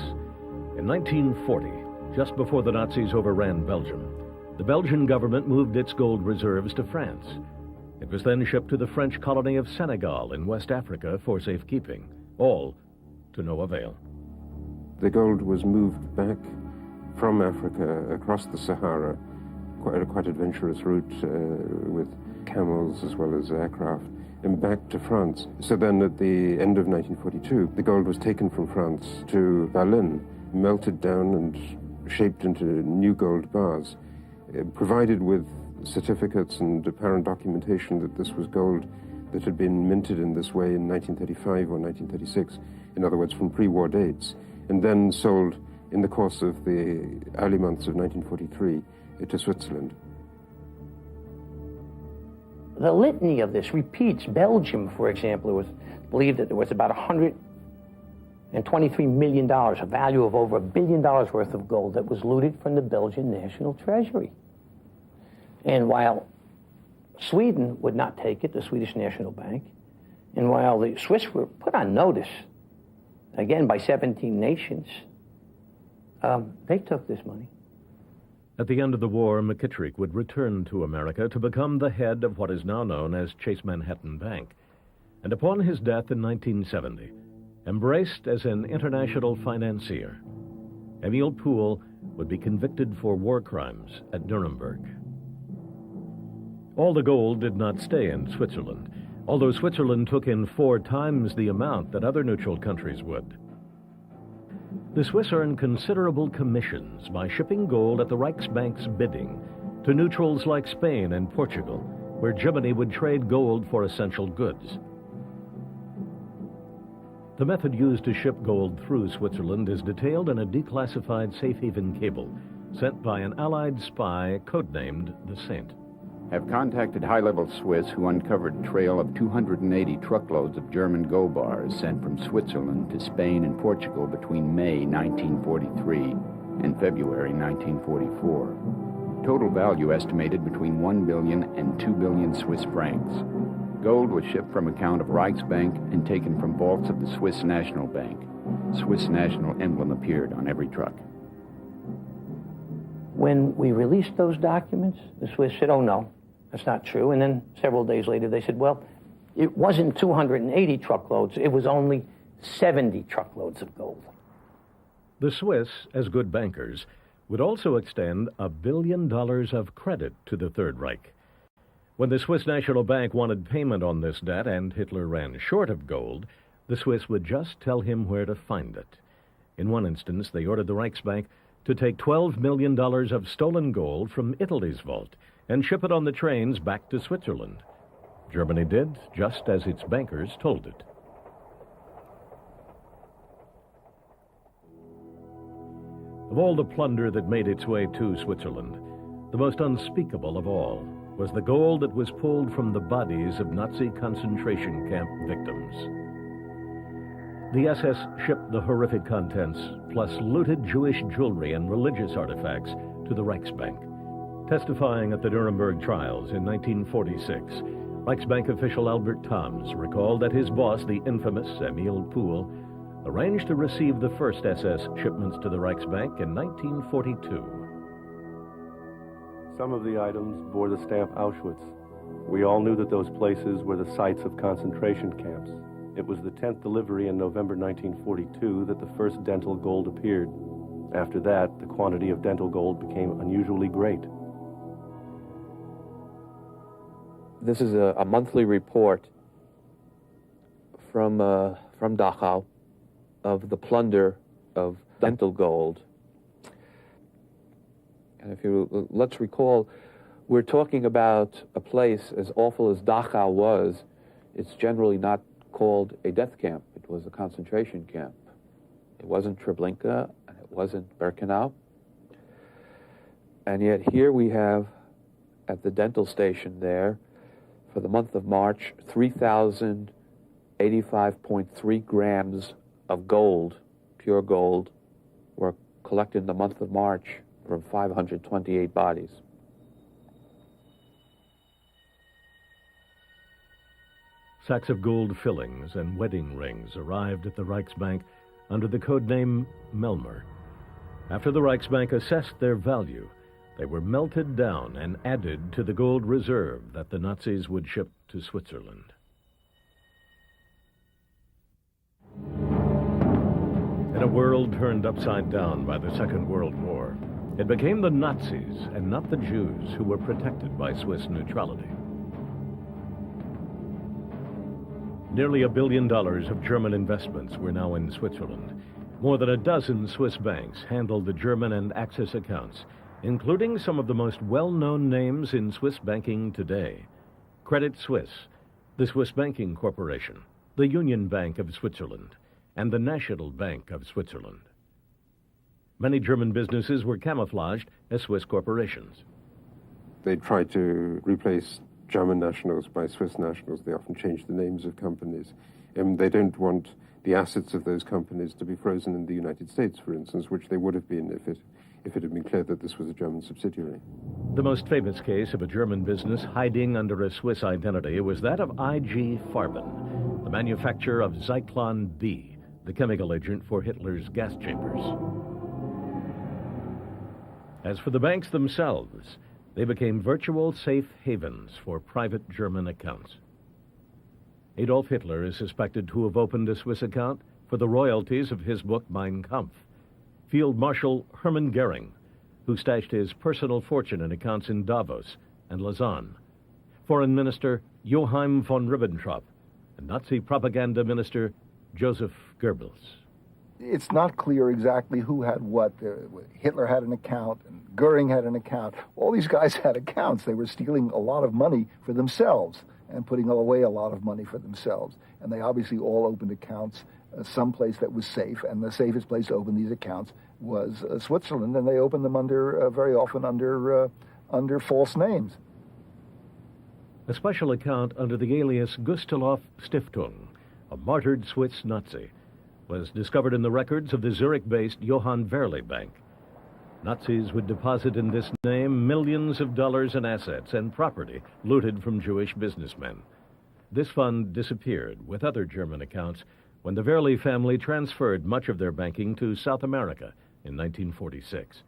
In 1940, just before the Nazis overran Belgium, the Belgian government moved its gold reserves to France. It was then shipped to the French colony of Senegal in West Africa for safekeeping, all to no avail. The gold was moved back from Africa across the Sahara, quite adventurous route with camels as well as aircraft, and back to France. So then at the end of 1942, the gold was taken from France to Berlin, melted down and shaped into new gold bars, provided with certificates and apparent documentation that this was gold that had been minted in this way in 1935 or 1936, in other words, from pre-war dates, and then sold in the course of the early months of 1943 to Switzerland. The litany of this repeats. Belgium, for example, it was believed that there was about $123 million, a value of over $1 billion worth of gold that was looted from the Belgian National Treasury. And while Sweden would not take it, the Swedish National Bank, and while the Swiss were put on notice, again by 17 nations, they took this money. At the end of the war, McKittrick would return to America to become the head of what is now known as Chase Manhattan Bank. And upon his death in 1970, embraced as an international financier, Emil Pohl would be convicted for war crimes at Nuremberg. All the gold did not stay in Switzerland, although Switzerland took in 4 times the amount that other neutral countries would. The Swiss earned considerable commissions by shipping gold at the Reichsbank's bidding to neutrals like Spain and Portugal, where Germany would trade gold for essential goods. The method used to ship gold through Switzerland is detailed in a declassified safe haven cable sent by an Allied spy codenamed the Saint. Have contacted high-level Swiss who uncovered a trail of 280 truckloads of German gold bars sent from Switzerland to Spain and Portugal between May 1943 and February 1944. Total value estimated between 1 billion and 2 billion Swiss francs. Gold was shipped from account of Reichsbank and taken from vaults of the Swiss National Bank. Swiss national emblem appeared on every truck. When we released those documents, the Swiss said, oh no, that's not true. And then several days later they said, well, it wasn't 280 truckloads, it was only 70 truckloads of gold. The Swiss, as good bankers, would also extend $1 billion of credit to the Third Reich. When the Swiss National Bank wanted payment on this debt and Hitler ran short of gold, the Swiss would just tell him where to find it. In one instance, they ordered the Reichsbank to take $12 million of stolen gold from Italy's vault and ship it on the trains back to Switzerland. Germany did just as its bankers told it. Of all the plunder that made its way to Switzerland, the most unspeakable of all was the gold that was pulled from the bodies of Nazi concentration camp victims. The SS shipped the horrific contents, plus looted Jewish jewelry and religious artifacts, to the Reichsbank. Testifying at the Nuremberg trials in 1946, Reichsbank official Albert Toms recalled that his boss, the infamous Emil Pohl, arranged to receive the first SS shipments to the Reichsbank in 1942. Some of the items bore the stamp Auschwitz. We all knew that those places were the sites of concentration camps. It was the 10th delivery in November 1942 that the first dental gold appeared. After that, the quantity of dental gold became unusually great. This is a monthly report from Dachau of the plunder of dental gold. And let's recall, we're talking about a place as awful as Dachau was. It's generally not called a death camp. It was a concentration camp. It wasn't Treblinka, and it wasn't Birkenau. And yet here we have, at the dental station there, for the month of March, 3,085.3 grams of gold, pure gold, were collected in the month of March from 528 bodies. Sacks of gold fillings and wedding rings arrived at the Reichsbank under the codename Melmer. After the Reichsbank assessed their value, they were melted down and added to the gold reserve that the Nazis would ship to Switzerland. In a world turned upside down by the Second World War, it became the Nazis and not the Jews who were protected by Swiss neutrality. Nearly $1 billion of German investments were now in Switzerland. More than a dozen Swiss banks handled the German and Axis accounts, including some of the most well-known names in Swiss banking today. Credit Suisse, the Swiss Banking Corporation, the Union Bank of Switzerland, and the National Bank of Switzerland. Many German businesses were camouflaged as Swiss corporations. They tried to replace German nationals by Swiss nationals. They often changed the names of companies. They don't want the assets of those companies to be frozen in the United States, for instance, which they would have been if it had been clear that this was a German subsidiary. The most famous case of a German business hiding under a Swiss identity was that of I.G. Farben, the manufacturer of Zyklon B, the chemical agent for Hitler's gas chambers. As for the banks themselves, they became virtual safe havens for private German accounts. Adolf Hitler is suspected to have opened a Swiss account for the royalties of his book Mein Kampf. Field Marshal Hermann Goering, who stashed his personal fortune in accounts in Davos and Lausanne. Foreign Minister Joachim von Ribbentrop, and Nazi propaganda minister Joseph Goebbels. It's not clear exactly who had what. Hitler had an account, and Goering had an account. All these guys had accounts. They were stealing a lot of money for themselves and putting away a lot of money for themselves. And they obviously all opened accounts someplace that was safe, and the safest place to open these accounts was Switzerland, and they opened them under very often under false names. A special account under the alias Gustloff Stiftung, a martyred Swiss Nazi, was discovered in the records of the Zurich-based Johann Wehrle Bank. Nazis would deposit in this name millions of dollars in assets and property looted from Jewish businessmen. This fund disappeared with other German accounts when the Wehrle family transferred much of their banking to South America in 1946.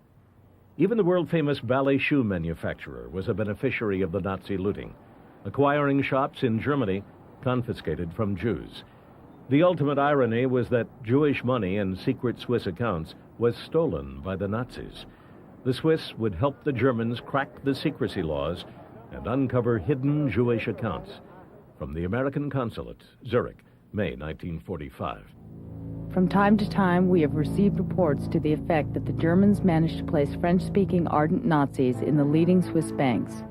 Even the world-famous ballet shoe manufacturer was a beneficiary of the Nazi looting, acquiring shops in Germany confiscated from Jews. The ultimate irony was that Jewish money in secret Swiss accounts was stolen by the Nazis. The Swiss would help the Germans crack the secrecy laws and uncover hidden Jewish accounts. From the American consulate, Zurich, May 1945. From time to time, we have received reports to the effect that the Germans managed to place French-speaking ardent Nazis in the leading Swiss banks,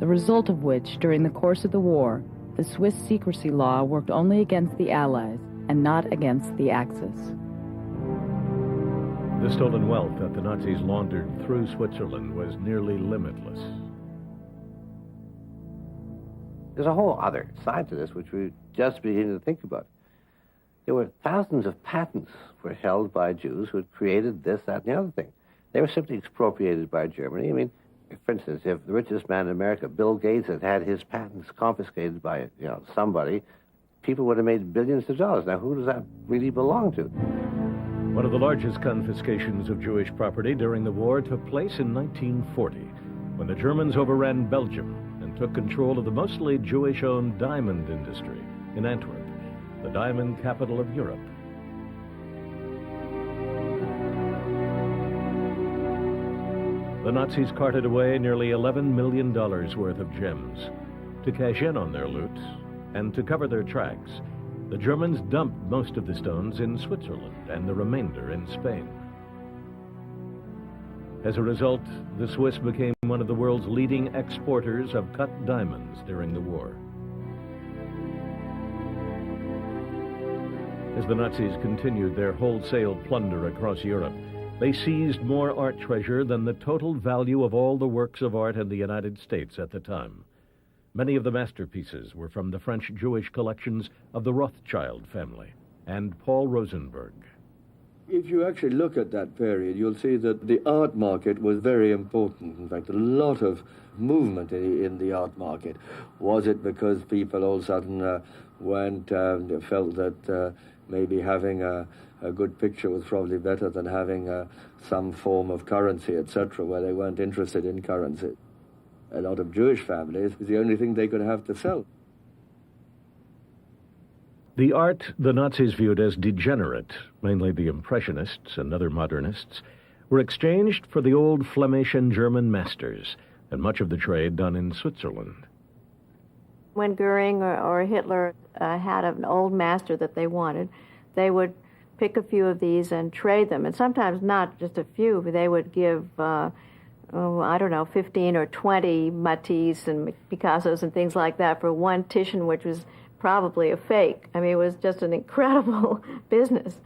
the result of which, during the course of the war, the Swiss secrecy law worked only against the Allies and not against the Axis. The stolen wealth that the Nazis laundered through Switzerland was nearly limitless. There's a whole other side to this, which we're just beginning to think about. There were thousands of patents were held by Jews who had created this, that, and the other thing. They were simply expropriated by Germany. I mean, for instance, if the richest man in America, Bill Gates, had had his patents confiscated by somebody, people would have made billions of dollars. Now, who does that really belong to? One of the largest confiscations of Jewish property during the war took place in 1940, when the Germans overran Belgium and took control of the mostly Jewish-owned diamond industry in Antwerp, the diamond capital of Europe. The Nazis carted away nearly $11 million worth of gems. To cash in on their loot and to cover their tracks, the Germans dumped most of the stones in Switzerland and the remainder in Spain. As a result, the Swiss became one of the world's leading exporters of cut diamonds during the war. As the Nazis continued their wholesale plunder across Europe, they seized more art treasure than the total value of all the works of art in the United States at the time. Many of the masterpieces were from the French Jewish collections of the Rothschild family and Paul Rosenberg. If you actually look at that period, you'll see that the art market was very important. In fact, a lot of movement in the art market. Was it because people all of a sudden felt that maybe having a good picture was probably better than having some form of currency, etc., where they weren't interested in currency? A lot of Jewish families was the only thing they could have to sell. The art the Nazis viewed as degenerate, mainly the Impressionists and other modernists, were exchanged for the old Flemish and German masters, and much of the trade done in Switzerland. When Goering or Hitler had an old master that they wanted, they would pick a few of these and trade them, and sometimes not just a few, but they would give 15 or 20 Matisse and Picassos and things like that for one Titian, which was probably a fake. I mean, it was just an incredible business.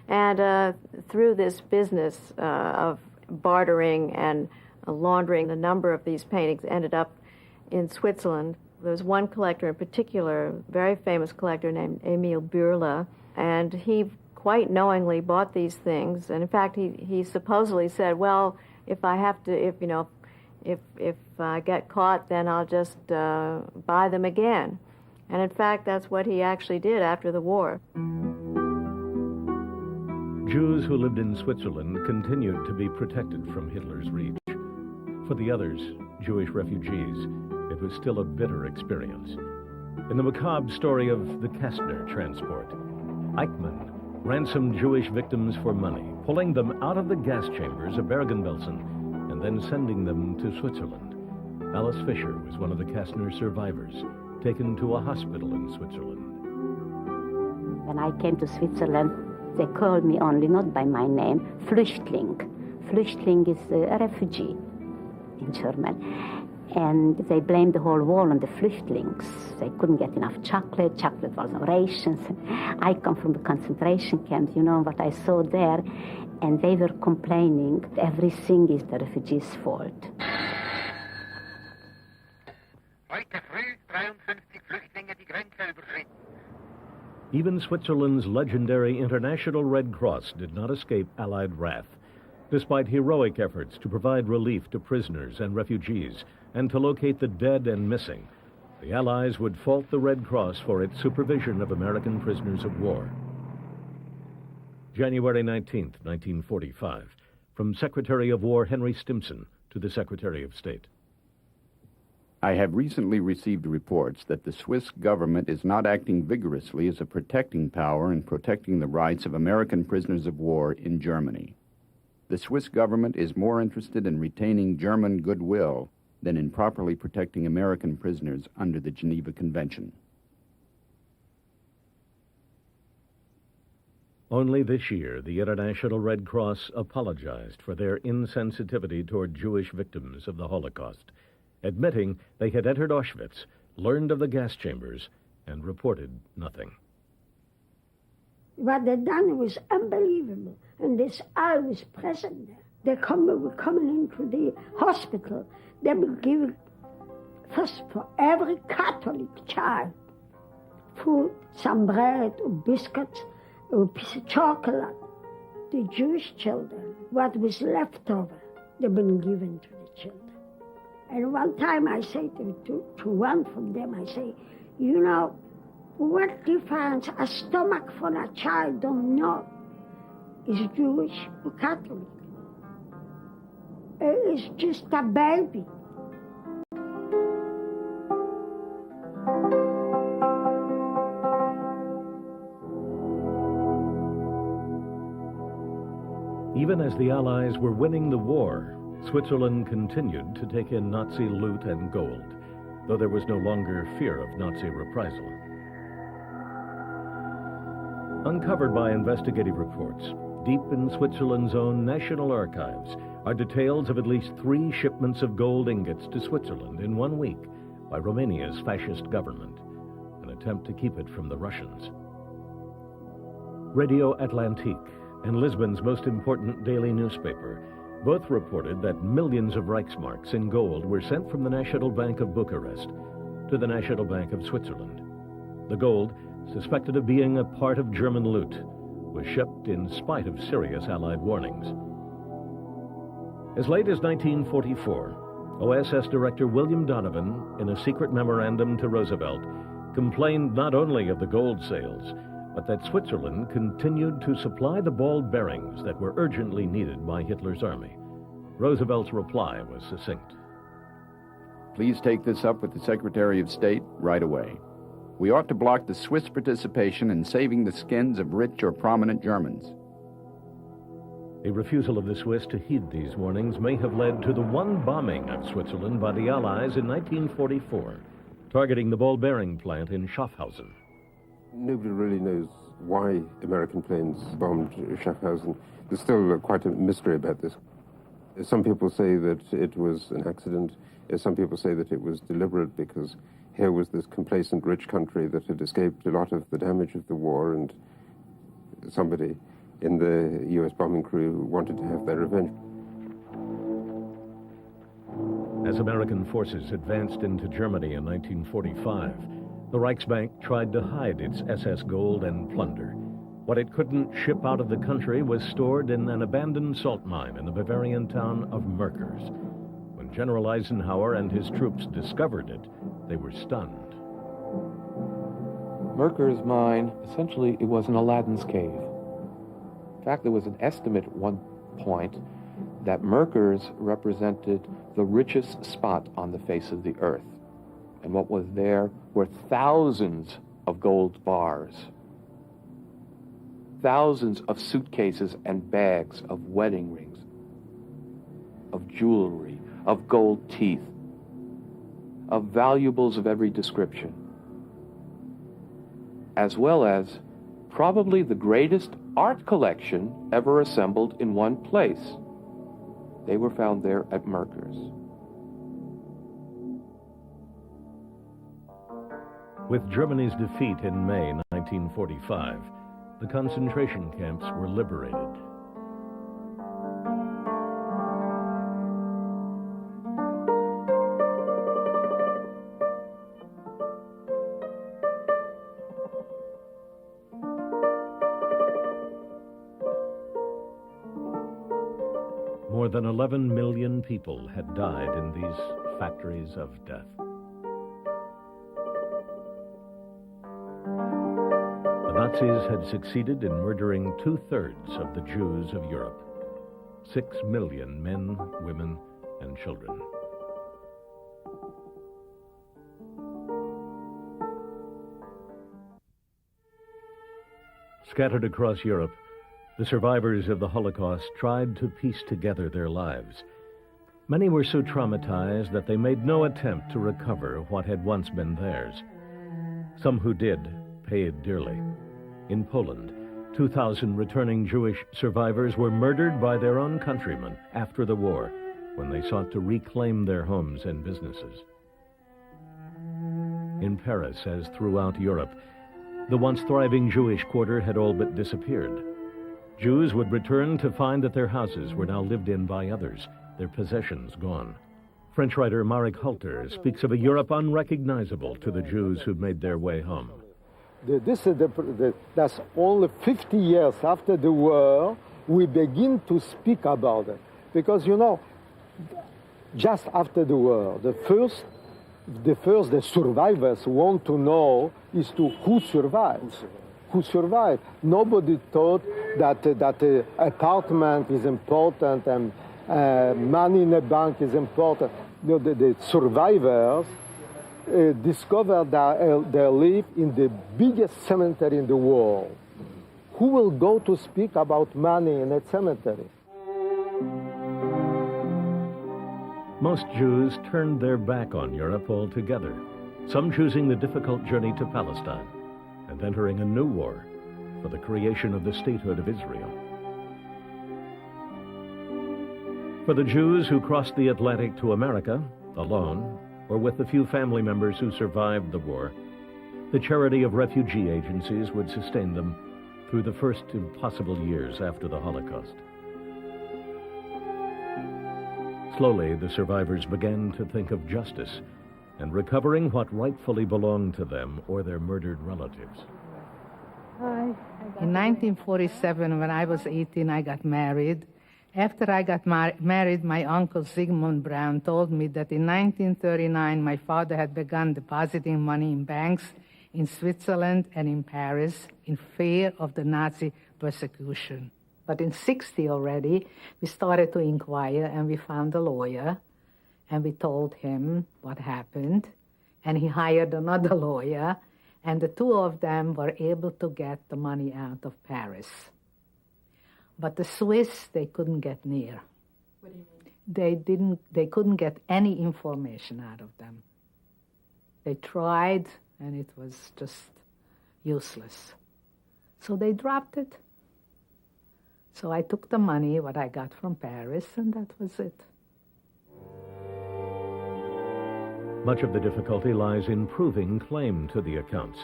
And through this business of bartering and laundering, the number of these paintings ended up in Switzerland. There was one collector in particular, a very famous collector named Emil Bürle, and he quite knowingly bought these things. And in fact, he supposedly said, well, if I have to, if I get caught, then I'll just buy them again. And in fact, that's what he actually did after the war. Jews who lived in Switzerland continued to be protected from Hitler's reach. For the others, Jewish refugees, it was still a bitter experience. In the macabre story of the Kastner transport, Eichmann ransomed Jewish victims for money, pulling them out of the gas chambers of Bergen-Belsen and then sending them to Switzerland. Alice Fisher was one of the Kastner survivors, taken to a hospital in Switzerland. When I came to Switzerland, they called me only, not by my name, Flüchtling. Flüchtling is a refugee in German. And they blamed the whole war on the Flüchtlings. They couldn't get enough chocolate. Chocolate was no rations. I come from the concentration camp, you know what I saw there. And they were complaining everything is the refugees' fault. Even Switzerland's legendary International Red Cross did not escape Allied wrath. Despite heroic efforts to provide relief to prisoners and refugees and to locate the dead and missing, the Allies would fault the Red Cross for its supervision of American prisoners of war. January 19, 1945, from Secretary of War Henry Stimson to the Secretary of State. I have recently received reports that the Swiss government is not acting vigorously as a protecting power in protecting the rights of American prisoners of war in Germany. The Swiss government is more interested in retaining German goodwill than in properly protecting American prisoners under the Geneva Convention. Only this year, the International Red Cross apologized for their insensitivity toward Jewish victims of the Holocaust, admitting they had entered Auschwitz, learned of the gas chambers, and reported nothing. What they done was unbelievable, and this I was present there. Were coming into the hospital. They would give first for every Catholic child food, some bread or biscuits or a piece of chocolate. The Jewish children, what was left over, they've been given to the children. And one time I say to one from them, I say, you know, what difference a stomach for a child don't know is Jewish or Catholic. It's just a baby. Even as the Allies were winning the war, Switzerland continued to take in Nazi loot and gold, though there was no longer fear of Nazi reprisal. Uncovered by investigative reports, deep in Switzerland's own National Archives are details of at least 3 shipments of gold ingots to Switzerland in 1 week by Romania's fascist government, an attempt to keep it from the Russians. Radio Atlantique and Lisbon's most important daily newspaper both reported that millions of Reichsmarks in gold were sent from the National Bank of Bucharest to the National Bank of Switzerland. The gold, suspected of being a part of German loot, was shipped in spite of serious Allied warnings. As late as 1944, OSS Director William Donovan, in a secret memorandum to Roosevelt, complained not only of the gold sales, but that Switzerland continued to supply the ball bearings that were urgently needed by Hitler's army. Roosevelt's reply was succinct. Please take this up with the Secretary of State right away. We ought to block the Swiss participation in saving the skins of rich or prominent Germans. A refusal of the Swiss to heed these warnings may have led to the one bombing of Switzerland by the Allies in 1944, targeting the ball bearing plant in Schaffhausen. Nobody really knows why American planes bombed Schaffhausen. There's still quite a mystery about this. Some people say that it was an accident. Some people say that it was deliberate because here was this complacent rich country that had escaped a lot of the damage of the war, and somebody in the U.S. bombing crew wanted to have their revenge. As American forces advanced into Germany in 1945, the Reichsbank tried to hide its SS gold and plunder. What it couldn't ship out of the country was stored in an abandoned salt mine in the Bavarian town of Merkers. When General Eisenhower and his troops discovered it, they were stunned. Merkers mine, essentially, it was an Aladdin's cave. In fact, there was an estimate at one point that Merkers represented the richest spot on the face of the earth. And what was there were thousands of gold bars, thousands of suitcases and bags of wedding rings, of jewelry, of gold teeth, of valuables of every description, as well as probably the greatest art collection ever assembled in one place. They were found there at Merkers. With Germany's defeat in May 1945, the concentration camps were liberated. More than 11 million people had died in these factories of death. The Nazis had succeeded in murdering 2/3 of the Jews of Europe. 6 million men, women, and children. Scattered across Europe, the survivors of the Holocaust tried to piece together their lives. Many were so traumatized that they made no attempt to recover what had once been theirs. Some who did paid dearly. In Poland, 2,000 returning Jewish survivors were murdered by their own countrymen after the war when they sought to reclaim their homes and businesses. In Paris, as throughout Europe, the once thriving Jewish quarter had all but disappeared. Jews would return to find that their houses were now lived in by others, their possessions gone. French writer Marek Halter speaks of a Europe unrecognizable to the Jews who'd made their way home. That's only 50 years after the war we begin to speak about it. Because, you know, just after the war, the survivors want to know is to who survived. Who survived. Nobody thought that apartment is important and money in a bank is important. The survivors discovered that they live in the biggest cemetery in the world. Who will go to speak about money in a cemetery? Most Jews turned their back on Europe altogether, some choosing the difficult journey to Palestine and entering a new war for the creation of the statehood of Israel. For the Jews who crossed the Atlantic to America, alone, or with the few family members who survived the war, the charity of refugee agencies would sustain them through the first impossible years after the Holocaust. Slowly, the survivors began to think of justice and recovering what rightfully belonged to them or their murdered relatives. In 1947, when I was 18, I got married. After I got married, my uncle Zygmunt Brown told me that in 1939, my father had begun depositing money in banks in Switzerland and in Paris in fear of the Nazi persecution. But in 1960 already, we started to inquire, and we found a lawyer, and we told him what happened, and he hired another lawyer, and the two of them were able to get the money out of Paris. But the Swiss, they couldn't get near. What do you mean? They couldn't get any information out of them. They tried, and it was just useless. So they dropped it. So I took the money, what I got from Paris, and that was it. Much of the difficulty lies in proving claim to the accounts.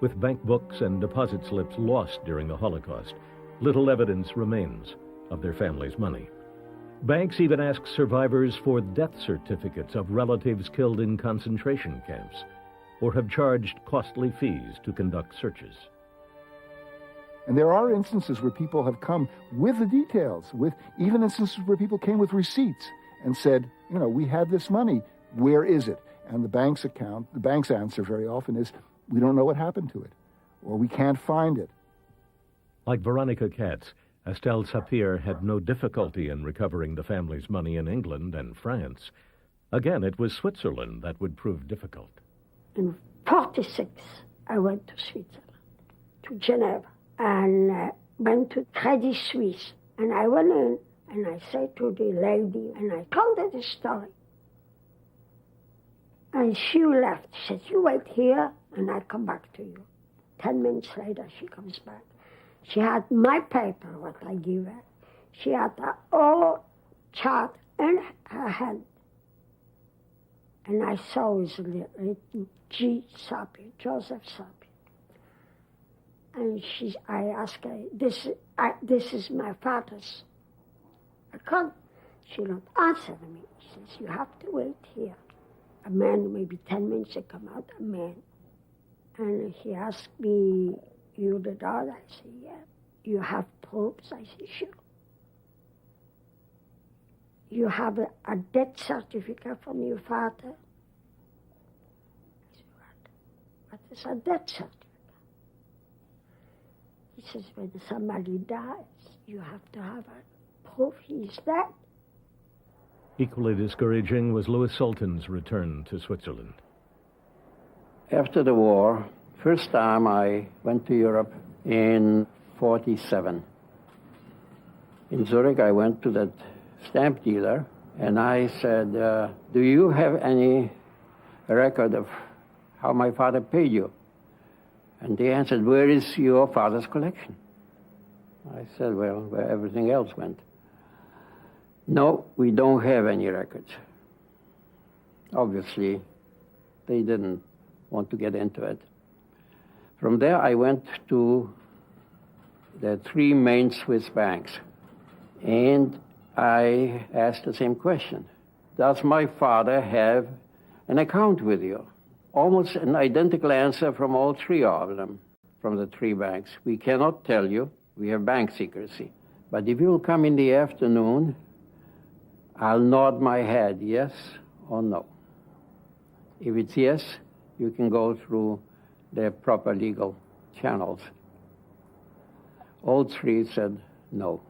With bank books and deposit slips lost during the Holocaust, little evidence remains of their family's money. Banks even ask survivors for death certificates of relatives killed in concentration camps, or have charged costly fees to conduct searches. And there are instances where people have come with the details, with even instances where people came with receipts and said, you know, we had this money, where is it? And the bank's answer very often is, we don't know what happened to it, or we can't find it. Like Veronica Katz, Estelle Sapir had no difficulty in recovering the family's money in England and France. Again, it was Switzerland that would prove difficult. In 1946, I went to Switzerland, to Geneva, and went to Credit Suisse. And I went in, and I said to the lady, and I told her the story. And she left. She said, you wait here, and I'll come back to you. 10 minutes later, she comes back. She had my paper, what I give her. She had her whole chart in her hand. And I saw his written G. Sapir, Joseph Sapir. And I asked her, this is my father's account. She don't answer me. She says, you have to wait here. A man, maybe 10 minutes, he come out, a man. And he asked me, you the daughter? I said, yeah. You have proofs? I said, sure. You have a death certificate from your father? I said, what is a death certificate? He says, when somebody dies, you have to have a proof he's dead. Equally discouraging was Louis Sultan's return to Switzerland. After the war, first time I went to Europe in 1947. In Zurich, I went to that stamp dealer, and I said, do you have any record of how my father paid you? And they answered, where is your father's collection? I said, well, where everything else went. No, we don't have any records. Obviously, they didn't want to get into it. From there, I went to the three main Swiss banks, and I asked the same question. Does my father have an account with you? Almost an identical answer from all three of them, from the three banks. We cannot tell you. We have bank secrecy. But if you'll come in the afternoon, I'll nod my head, yes or no. If it's yes, you can go through the proper legal channels. All three said no.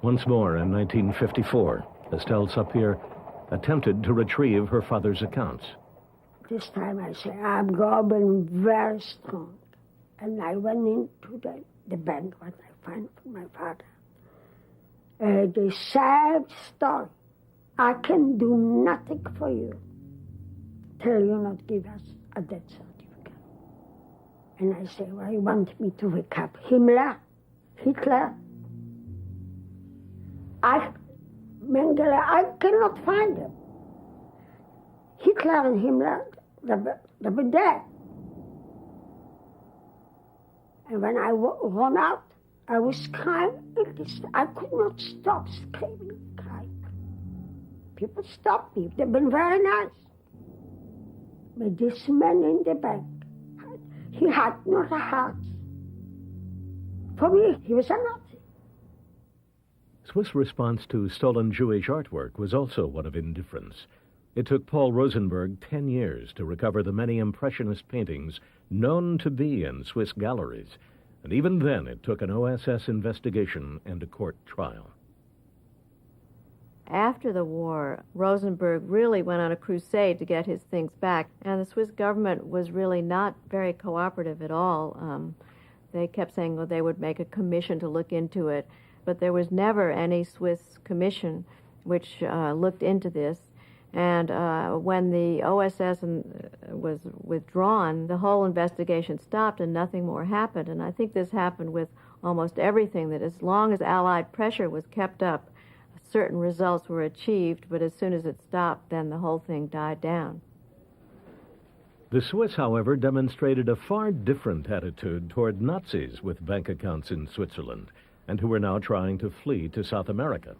Once more in 1954, Estelle Sapir attempted to retrieve her father's accounts. This time I say, I'm going very strong. And I went into the bank, what I find for my father. The sad story. I can do nothing for you till you not give us a death certificate. And I say, well, you want me to wake up Hitler? Mengele, I cannot find them. Hitler and Himmler, they were dead. And when I ran out, I was crying. I could not stop screaming and crying. People stopped me. They've been very nice. But this man in the bank, he had not a heart. For me, he was a Nazi. Swiss response to stolen Jewish artwork was also one of indifference. It took Paul Rosenberg 10 years to recover the many Impressionist paintings known to be in Swiss galleries, and even then it took an OSS investigation and a court trial. After the war, Rosenberg really went on a crusade to get his things back, and the Swiss government was really not very cooperative at all. They kept saying well, they would make a commission to look into it, but there was never any Swiss commission which looked into this. And when the OSS was withdrawn, the whole investigation stopped and nothing more happened. And I think this happened with almost everything, that as long as Allied pressure was kept up, certain results were achieved, but as soon as it stopped, then the whole thing died down. The Swiss, however, demonstrated a far different attitude toward Nazis with bank accounts in Switzerland, and who were now trying to flee to South America.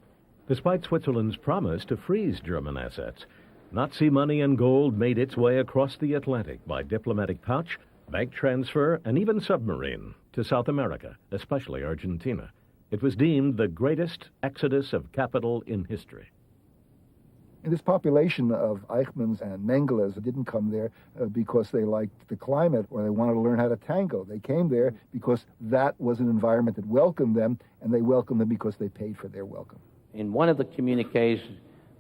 Despite Switzerland's promise to freeze German assets, Nazi money and gold made its way across the Atlantic by diplomatic pouch, bank transfer, and even submarine to South America, especially Argentina. It was deemed the greatest exodus of capital in history. And this population of Eichmanns and Mengeles didn't come there because they liked the climate or they wanted to learn how to tango. They came there because that was an environment that welcomed them, and they welcomed them because they paid for their welcome. In one of the communiques,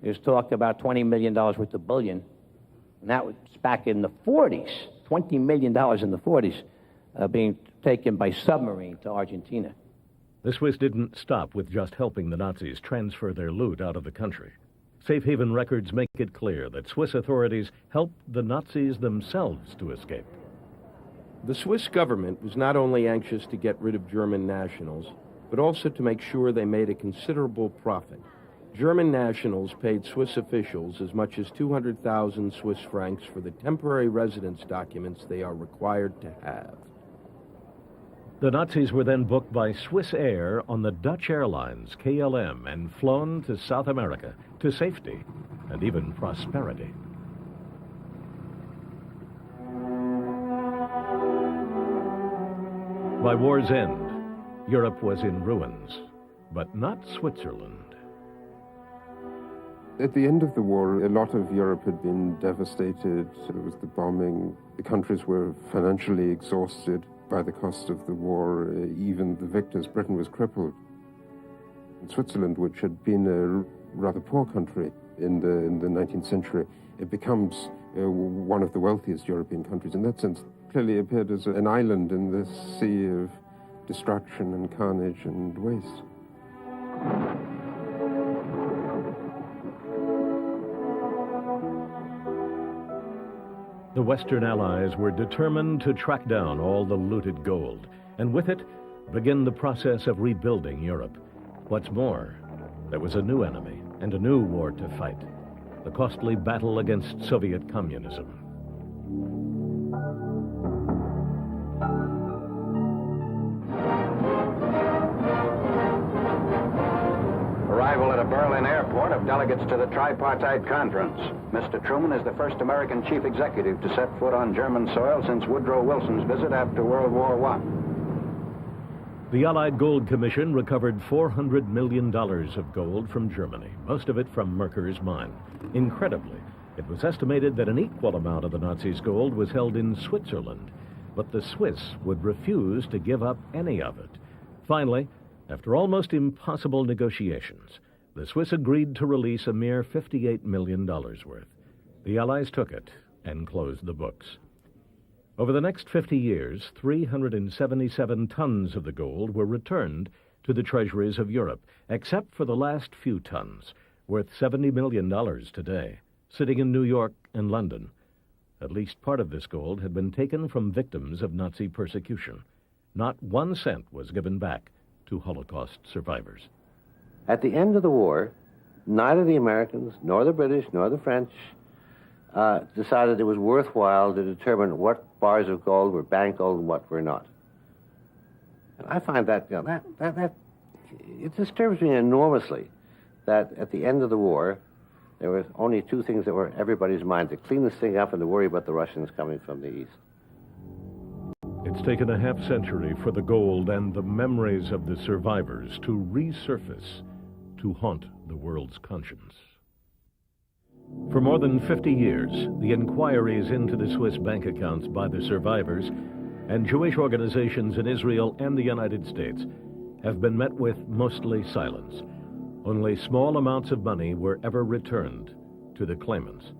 there's talk about $20 million worth of bullion, and that was back in the 40s, $20 million in the 40s being taken by submarine to Argentina. The Swiss didn't stop with just helping the Nazis transfer their loot out of the country. Safe haven records make it clear that Swiss authorities helped the Nazis themselves to escape. The Swiss government was not only anxious to get rid of German nationals, but also to make sure they made a considerable profit. German nationals paid Swiss officials as much as 200,000 Swiss francs for the temporary residence documents they are required to have. The Nazis were then booked by Swiss Air on the Dutch Airlines, KLM, and flown to South America, to safety and even prosperity. By war's end, Europe was in ruins, but not Switzerland. At the end of the war, a lot of Europe had been devastated. There was the bombing. The countries were financially exhausted by the cost of the war. Even the victors, Britain was crippled. Switzerland, which had been a rather poor country in the 19th century, it becomes one of the wealthiest European countries. In that sense, clearly appeared as an island in this sea of destruction and carnage and waste. The Western Allies were determined to track down all the looted gold, and with it, begin the process of rebuilding Europe. What's more, there was a new enemy and a new war to fight, the costly battle against Soviet communism. Arrival at a Berlin airport of delegates to the tripartite conference. Mr. Truman is the first American chief executive to set foot on German soil since Woodrow Wilson's visit after World War I. The Allied Gold Commission recovered $400 million of gold from Germany, most of it from Merker's mine. Incredibly, it was estimated that an equal amount of the Nazis' gold was held in Switzerland, but the Swiss would refuse to give up any of it. Finally, after almost impossible negotiations, the Swiss agreed to release a mere $58 million worth. The Allies took it and closed the books. Over the next 50 years, 377 tons of the gold were returned to the treasuries of Europe, except for the last few tons, worth $70 million today, sitting in New York and London. At least part of this gold had been taken from victims of Nazi persecution. Not 1 cent was given back to Holocaust survivors. At the end of the war, neither the Americans, nor the British, nor the French decided it was worthwhile to determine what bars of gold were bank gold and what were not. And I find that, it disturbs me enormously that at the end of the war, there were only 2 things that were in everybody's mind: to clean this thing up and to worry about the Russians coming from the east. It's taken a half-century for the gold and the memories of the survivors to resurface, to haunt the world's conscience. For more than 50 years, the inquiries into the Swiss bank accounts by the survivors and Jewish organizations in Israel and the United States have been met with mostly silence. Only small amounts of money were ever returned to the claimants.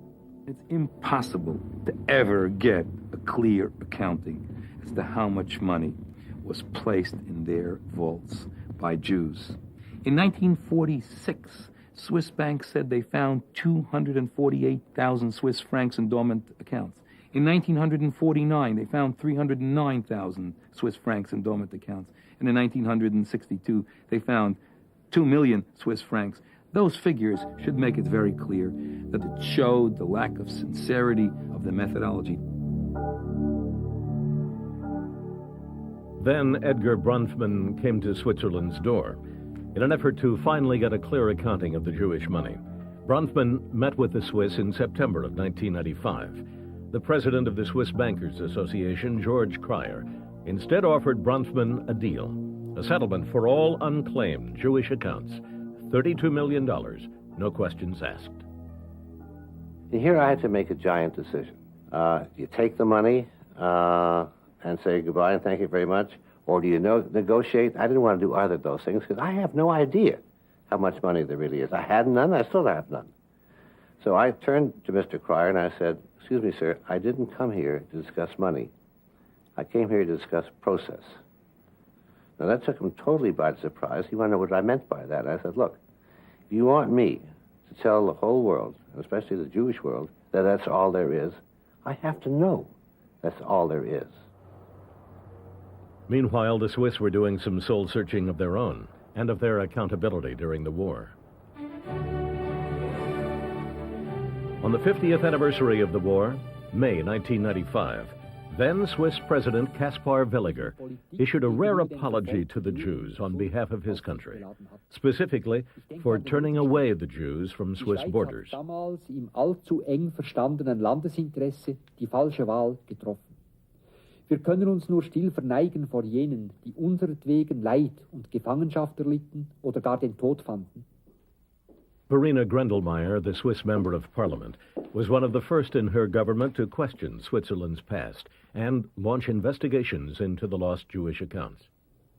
It's impossible to ever get a clear accounting as to how much money was placed in their vaults by Jews. In 1946, Swiss banks said they found 248,000 Swiss francs in dormant accounts. In 1949, they found 309,000 Swiss francs in dormant accounts. And in 1962, they found 2 million Swiss francs. Those figures should make it very clear that it showed the lack of sincerity of the methodology. Then Edgar Bronfman came to Switzerland's door in an effort to finally get a clear accounting of the Jewish money. Bronfman met with the Swiss in September of 1995. The president of the Swiss Bankers Association, George Cryer, instead offered Bronfman a deal, a settlement for all unclaimed Jewish accounts, $32 million, no questions asked. Here I had to make a giant decision. You take the money and say goodbye and thank you very much, or do you negotiate? I didn't want to do either of those things because I have no idea how much money there really is. I had none, I still have none. So I turned to Mr. Cryer and I said, "Excuse me, sir, I didn't come here to discuss money. I came here to discuss process." Now that took him totally by surprise. He wanted to know what I meant by that. I said, "Look, if you want me to tell the whole world, and especially the Jewish world, that that's all there is, I have to know that's all there is." Meanwhile, the Swiss were doing some soul-searching of their own and of their accountability during the war. On the 50th anniversary of the war, May 1995, then Swiss President Kaspar Villiger issued a rare apology to the Jews on behalf of his country, specifically for turning away the Jews from Swiss borders. Damals im allzu eng verstandenen Landesinteresse die falsche Wahl getroffen. Wir können uns nur still verneigen vor jenen, die unseretwegen Leid und Gefangenschaft erlitten oder gar den Tod fanden. Verena Grendelmeyer, the Swiss Member of Parliament, was one of the first in her government to question Switzerland's past and launch investigations into the lost Jewish accounts.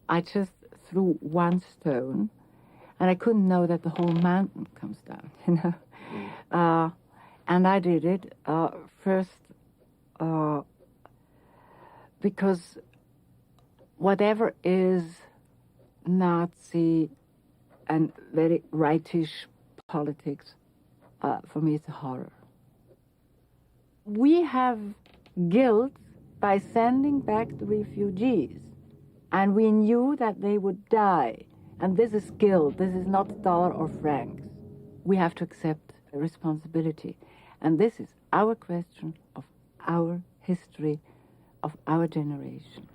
I just threw one stone, and I couldn't know that the whole mountain comes down, you know. And I did it first because whatever is Nazi and very rightish politics, for me, it's a horror. We have guilt by sending back the refugees, and we knew that they would die. And this is guilt. This is not dollar or francs. We have to accept responsibility. And this is our question of our history of our generation.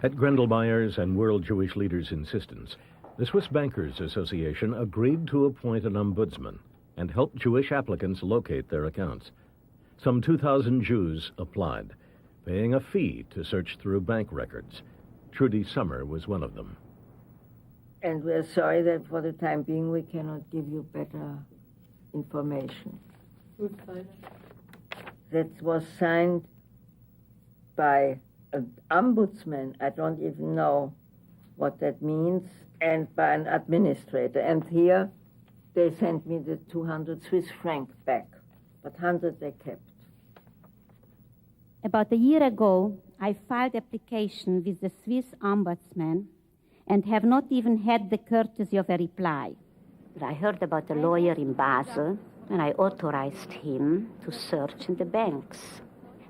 At Grendelmeyer's and world Jewish leaders' insistence, the Swiss Bankers Association agreed to appoint an ombudsman and help Jewish applicants locate their accounts. Some 2,000 Jews applied, paying a fee to search through bank records. Trudy Sommer was one of them. And we're sorry that for the time being we cannot give you better information. Who signed it? That was signed by an ombudsman, I don't even know what that means, and by an administrator. And here they sent me the 200 Swiss francs back, but 100 they kept. About a year ago, I filed application with the Swiss Ombudsman and have not even had the courtesy of a reply. I heard about a lawyer in Basel, and I authorized him to search in the banks.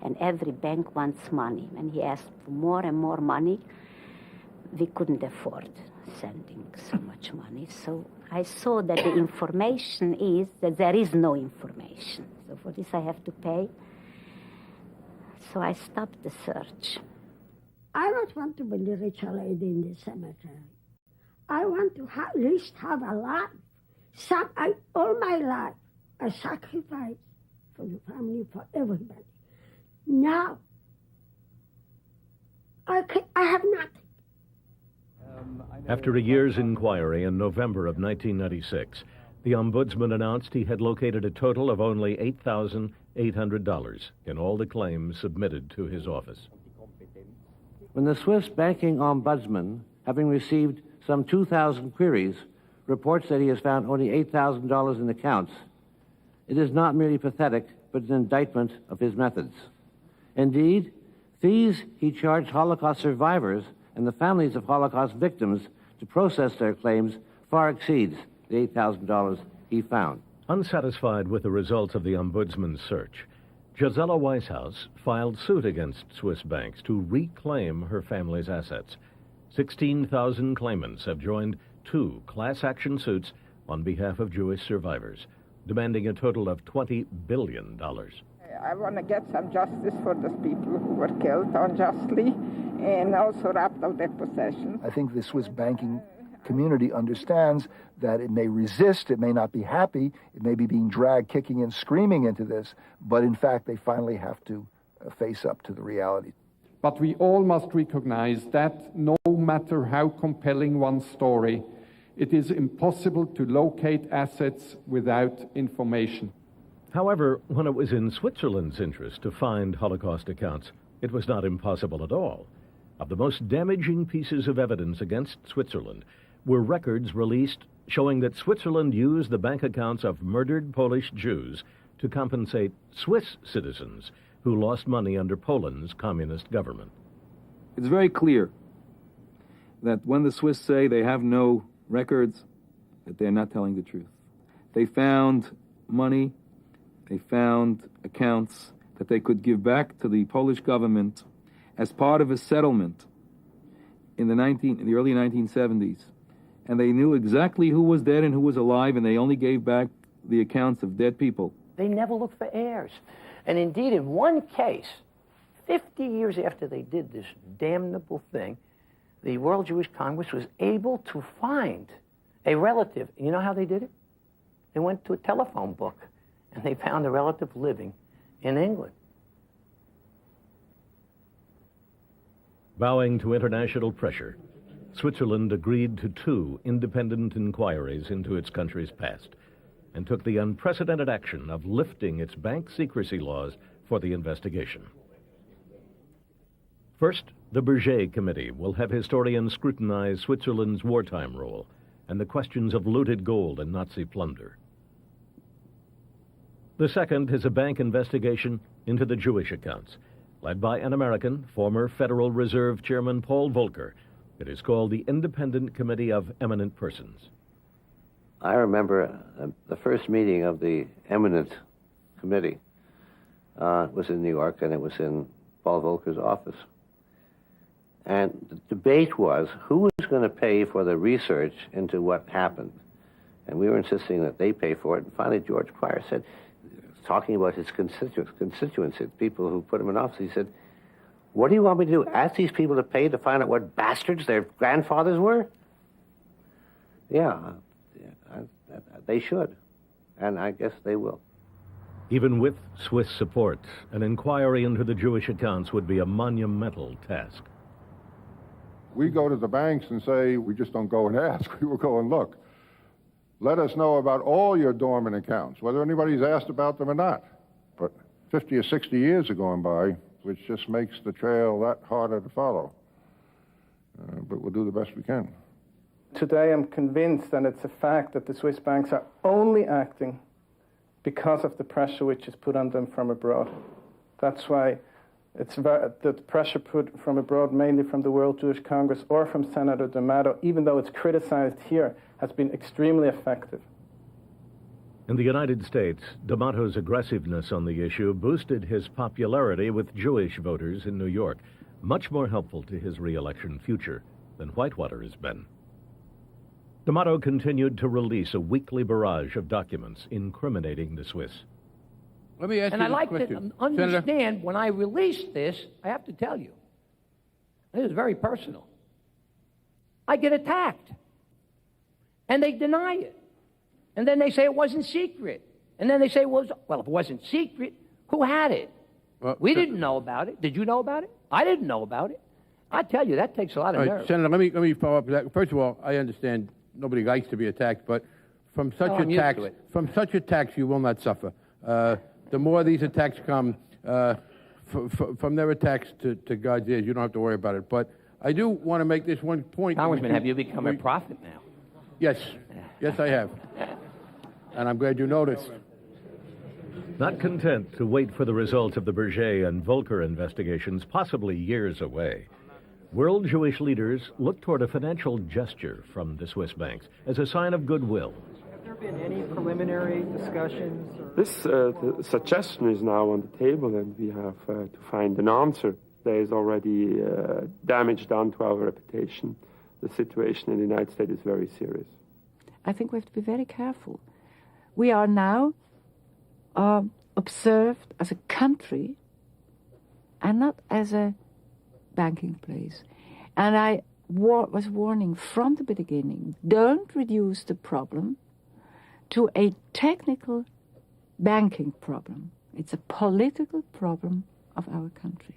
And every bank wants money. And he asked for more and more money. We couldn't afford sending so much money. So I saw that the information is that there is no information. So for this I have to pay. So I stopped the search. I don't want to be the rich lady in the cemetery. I want to at least have a life. All my life, I sacrificed for the family, for everybody. Now, I have nothing. After a year's inquiry in November of 1996, the ombudsman announced he had located a total of only $8,800 in all the claims submitted to his office. When the Swiss banking ombudsman, having received some 2,000 queries, reports that he has found only $8,000 in accounts, it is not merely pathetic, but an indictment of his methods. Indeed, fees he charged Holocaust survivors and the families of Holocaust victims to process their claims far exceeds the $8,000 he found. Unsatisfied with the results of the ombudsman's search, Gisela Weishaus filed suit against Swiss banks to reclaim her family's assets. 16,000 claimants have joined 2 class action suits on behalf of Jewish survivors, demanding a total of $20 billion. I want to get some justice for those people who were killed unjustly and also robbed of their possessions. I think the Swiss banking community understands that it may resist, it may not be happy, it may be being dragged kicking and screaming into this, but in fact they finally have to face up to the reality. But we all must recognize that no matter how compelling one's story, it is impossible to locate assets without information. However, when it was in Switzerland's interest to find Holocaust accounts, it was not impossible at all. Of the most damaging pieces of evidence against Switzerland were records released showing that Switzerland used the bank accounts of murdered Polish Jews to compensate Swiss citizens who lost money under Poland's communist government. It's very clear that when the Swiss say they have no records, that they're not telling the truth. They found money, they found accounts that they could give back to the Polish government as part of a settlement in the early 1970s. And they knew exactly who was dead and who was alive, and they only gave back the accounts of dead people. They never looked for heirs. And indeed, in one case, 50 years after they did this damnable thing, the World Jewish Congress was able to find a relative. You know how they did it? They went to a telephone book, and they found a relative living in England. Bowing to international pressure, Switzerland agreed to 2 independent inquiries into its country's past and took the unprecedented action of lifting its bank secrecy laws for the investigation. First, the Berger Committee will have historians scrutinize Switzerland's wartime role and the questions of looted gold and Nazi plunder. The second is a bank investigation into the Jewish accounts, led by an American, former Federal Reserve Chairman Paul Volcker. It is called the Independent Committee of Eminent Persons. I remember the first meeting of the Eminent Committee was in New York, and it was in Paul Volcker's office. And the debate was who was going to pay for the research into what happened. And we were insisting that they pay for it. And finally, George Pryor said, talking about his constituency, people who put him in office. He said, "What do you want me to do? Ask these people to pay to find out what bastards their grandfathers were?" Yeah, they should, and I guess they will. Even with Swiss support, an inquiry into the Jewish accounts would be a monumental task. We go to the banks and say, we just don't go and ask. We will go and look. Let us know about all your dormant accounts, whether anybody's asked about them or not. But 50 or 60 years are going by, which just makes the trail that harder to follow. But we'll do the best we can. Today I'm convinced, and it's a fact, that the Swiss banks are only acting because of the pressure which is put on them from abroad. That's why the pressure put from abroad, mainly from the World Jewish Congress or from Senator D'Amato, even though it's criticized here, has been extremely effective. In the United States, D'Amato's aggressiveness on the issue boosted his popularity with Jewish voters in New York, much more helpful to his re-election future than Whitewater has been. D'Amato continued to release a weekly barrage of documents incriminating the Swiss. Let me ask and you I like question. to understand, when I released this, I have to tell you, this is very personal. I get attacked. And they deny it. And then they say it wasn't secret. And then they say, well, if it wasn't secret, who had it? Well, we didn't know about it. Did you know about it? I didn't know about it. I tell you, that takes a lot of nerve. Senator, let me follow up with that. First of all, I understand nobody likes to be attacked, but from such attacks, you will not suffer. The more these attacks come, from their attacks to God's ears, you don't have to worry about it. But I do want to make this one point. Congressman, have you become a prophet now? Yes. Yes, I have. And I'm glad you noticed. Not content to wait for the results of the Berger and Volcker investigations, possibly years away, world Jewish leaders look toward a financial gesture from the Swiss banks as a sign of goodwill. Have there been any preliminary discussions? This the suggestion is now on the table, and we have to find an answer. There is already damage done to our reputation. The situation in the United States is very serious. I think we have to be very careful. We are now observed as a country and not as a banking place. And I was warning from the beginning, don't reduce the problem to a technical banking problem. It's a political problem of our country.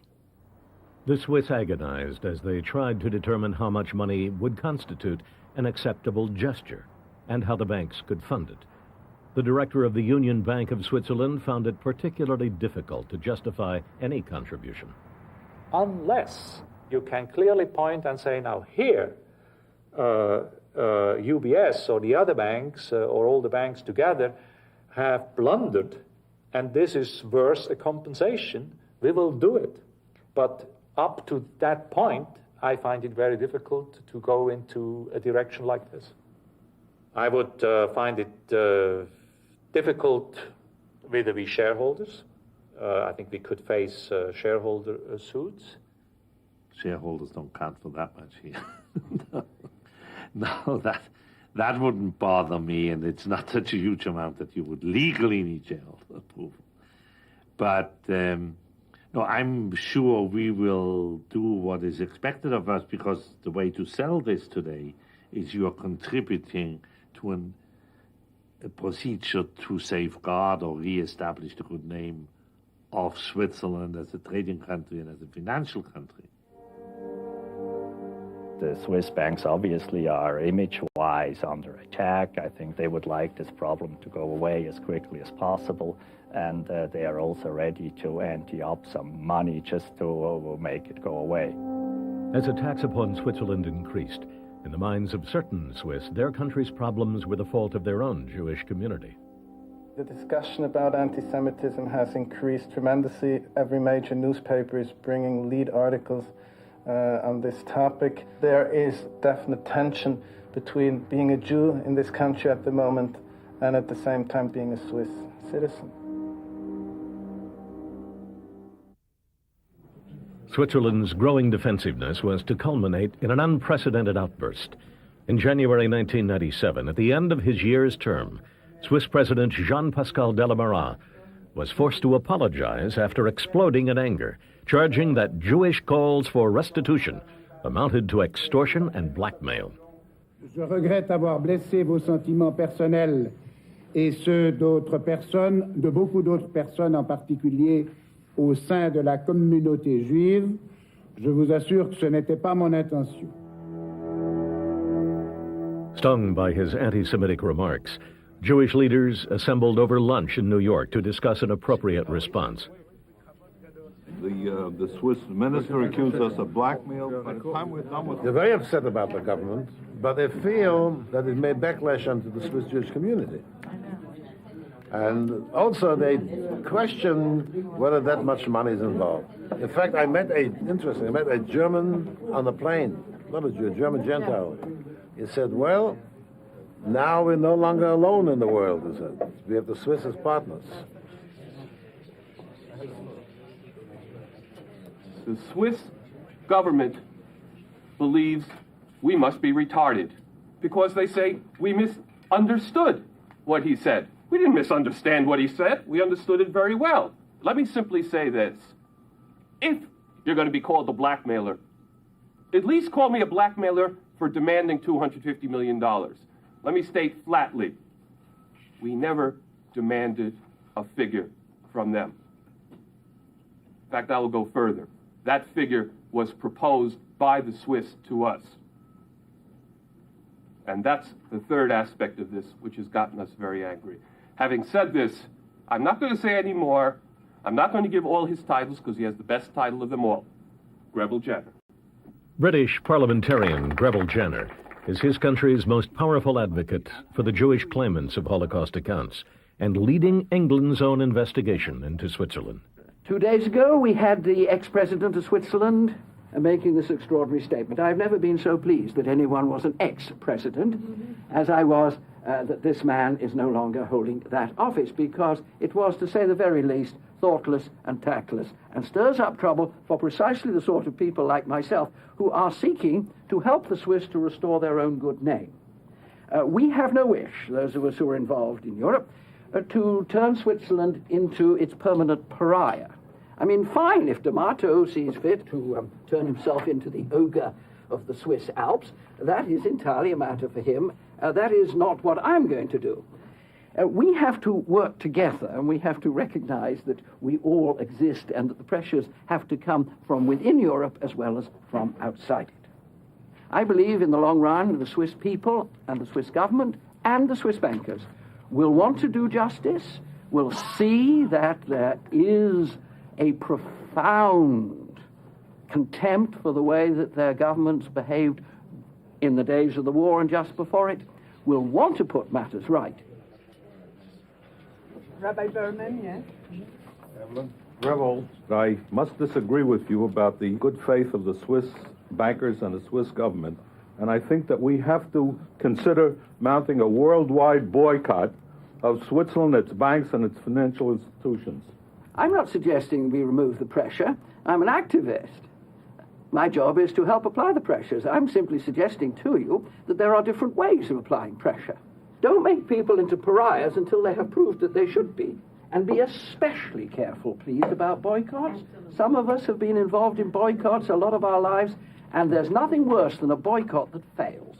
The Swiss agonized as they tried to determine how much money would constitute an acceptable gesture and how the banks could fund it. The director of the Union Bank of Switzerland found it particularly difficult to justify any contribution. Unless you can clearly point and say, now here, UBS or the other banks or all the banks together have blundered, and this is worth a compensation, we will do it. But up to that point, I find it very difficult to go into a direction like this. I would find it difficult vis-a-vis shareholders. I think we could face shareholder suits. Shareholders don't count for that much here. No, that wouldn't bother me, and it's not such a huge amount that you would legally need shareholder approval. But no, I'm sure we will do what is expected of us, because the way to sell this today is you are contributing to a procedure to safeguard or re-establish the good name of Switzerland as a trading country and as a financial country. The Swiss banks obviously are image-wise under attack. I think they would like this problem to go away as quickly as possible, and they are also ready to ante up some money just to make it go away. As attacks upon Switzerland increased, in the minds of certain Swiss, their country's problems were the fault of their own Jewish community. The discussion about anti-Semitism has increased tremendously. Every major newspaper is bringing lead articles on this topic. There is definite tension between being a Jew in this country at the moment and at the same time being a Swiss citizen. Switzerland's growing defensiveness was to culminate in an unprecedented outburst. In January 1997, at the end of his year's term, Swiss President Jean-Pascal Delamaraad was forced to apologize after exploding in anger, charging that Jewish calls for restitution amounted to extortion and blackmail. Je regrette avoir blessé vos sentiments personnels et ceux d'autres personnes, de beaucoup d'autres personnes en particulier au sein de la communauté juive. Je vous assure que ce n'était pas mon intention. Stung by his anti-Semitic remarks, Jewish leaders assembled over lunch in New York to discuss an appropriate response. The Swiss minister accused us of blackmail. By the time we're done with They're very upset about the government, but they feel that it may backlash onto the Swiss Jewish community. And also they question whether that much money is involved. In fact, I met a German on the plane, not a Jew, a German Gentile. He said, well, now we're no longer alone in the world, he said. We have the Swiss as partners. The Swiss government believes we must be retarded because they say we misunderstood what he said. We didn't misunderstand what he said. We understood it very well. Let me simply say this. If you're going to be called a blackmailer, at least call me a blackmailer for demanding $250 million. Let me state flatly, we never demanded a figure from them. In fact, I will go further. That figure was proposed by the Swiss to us. And that's the third aspect of this, which has gotten us very angry. Having said this, I'm not going to say any more. I'm not going to give all his titles because he has the best title of them all, Greville Jenner. British parliamentarian Greville Jenner is his country's most powerful advocate for the Jewish claimants of Holocaust accounts and leading England's own investigation into Switzerland. 2 days ago, we had the ex-president of Switzerland making this extraordinary statement. I've never been so pleased that anyone was an ex-president as I was that this man is no longer holding that office, because it was, to say the very least, thoughtless and tactless, and stirs up trouble for precisely the sort of people like myself who are seeking to help the Swiss to restore their own good name. We have no wish, those of us who are involved in Europe, to turn Switzerland into its permanent pariah. I mean, fine if D'Amato sees fit to turn himself into the ogre of the Swiss Alps. That is entirely a matter for him. That is not what I'm going to do. We have to work together, and we have to recognize that we all exist and that the pressures have to come from within Europe as well as from outside it. I believe in the long run the Swiss people and the Swiss government and the Swiss bankers will want to do justice, will see that there is a profound contempt for the way that their governments behaved in the days of the war and just before it, will want to put matters right. Rabbi Berman, yes? Greville, I must disagree with you about the good faith of the Swiss bankers and the Swiss government, and I think that we have to consider mounting a worldwide boycott of Switzerland, its banks, and its financial institutions. I'm not suggesting we remove the pressure. I'm an activist. My job is to help apply the pressures. I'm simply suggesting to you that there are different ways of applying pressure. Don't make people into pariahs until they have proved that they should be. And be especially careful, please, about boycotts. Some of us have been involved in boycotts a lot of our lives, and there's nothing worse than a boycott that fails.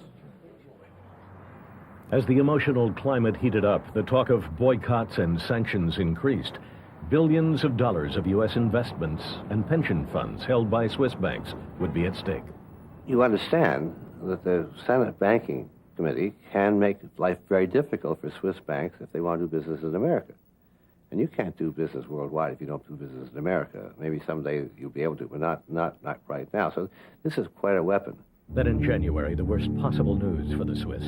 As the emotional climate heated up, the talk of boycotts and sanctions increased. Billions of dollars of U.S. investments and pension funds held by Swiss banks would be at stake. You understand that the Senate Banking Committee can make life very difficult for Swiss banks if they want to do business in America. And you can't do business worldwide if you don't do business in America. Maybe someday you'll be able to, but not right now. So this is quite a weapon. Then in January, the worst possible news for the Swiss.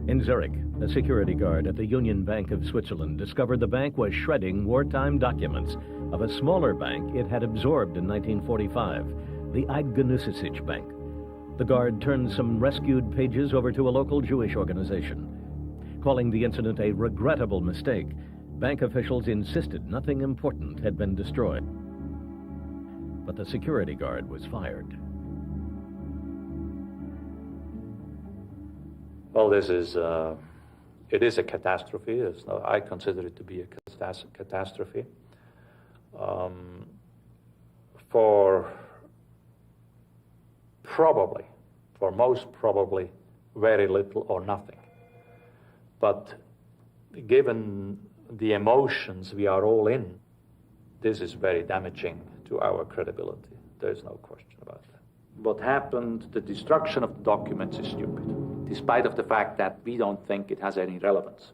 In Zurich, a security guard at the Union Bank of Switzerland discovered the bank was shredding wartime documents of a smaller bank it had absorbed in 1945, the Eidgenössische Bank. The guard turned some rescued pages over to a local Jewish organization. Calling the incident a regrettable mistake, bank officials insisted nothing important had been destroyed. But the security guard was fired. Well, it is a catastrophe. I consider it to be a catastrophe. for most probably, very little or nothing. But given the emotions we are all in, this is very damaging to our credibility. There's no question about that. What happened, the destruction of the documents is stupid, despite of the fact that we don't think it has any relevance.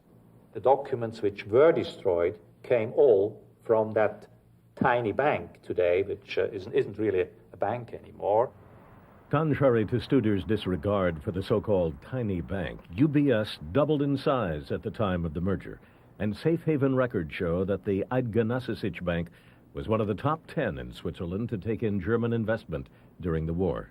The documents which were destroyed came all from that tiny bank today, which isn't really a bank anymore. Contrary to Studer's disregard for the so-called tiny bank, UBS doubled in size at the time of the merger, and safe haven records show that the Eidgenössische Bank was one of the top 10 in Switzerland to take in German investment during the war.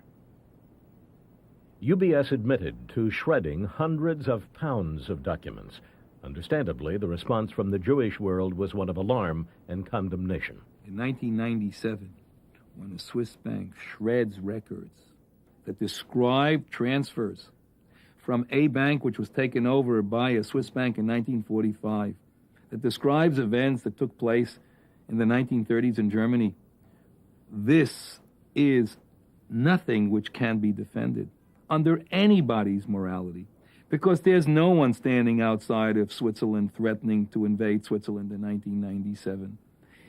UBS admitted to shredding hundreds of pounds of documents. Understandably, the response from the Jewish world was one of alarm and condemnation. In 1997, when a Swiss bank shreds records that describe transfers from a bank which was taken over by a Swiss bank in 1945, that describes events that took place in the 1930s in Germany, this is nothing which can be defended under anybody's morality, because there's no one standing outside of Switzerland threatening to invade Switzerland in 1997.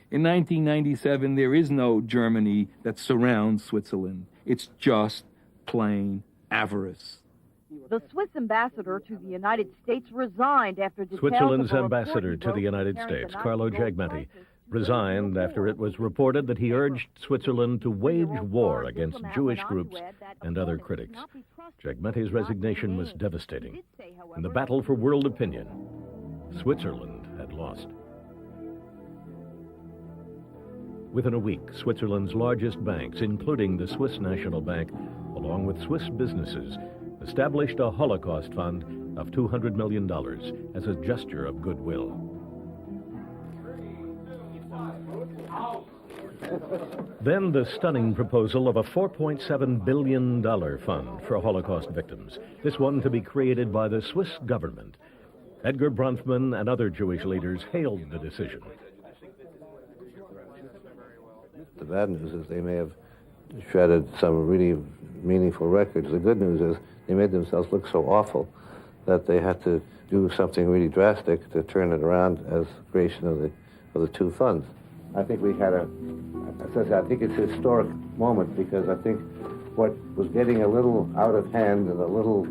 In 1997, there is no Germany that surrounds Switzerland. It's just plain avarice. The Swiss ambassador to the United States resigned after details Switzerland's of a ambassador report to the United States, Carlo Giagmetti, resigned after it was reported that he urged Switzerland to wage war against Jewish groups and other critics. Giagmetti's resignation was devastating. In the battle for world opinion, Switzerland had lost. Within a week, Switzerland's largest banks, including the Swiss National Bank, along with Swiss businesses, established a Holocaust fund of $200 million as a gesture of goodwill. Then the stunning proposal of a $4.7 billion fund for Holocaust victims, this one to be created by the Swiss government. Edgar Bronfman and other Jewish leaders hailed the decision. The bad news is they may have shredded some really meaningful records. The good news is they made themselves look so awful that they had to do something really drastic to turn it around as creation of the two funds. I think we had I think it's a historic moment, because I think what was getting a little out of hand and a little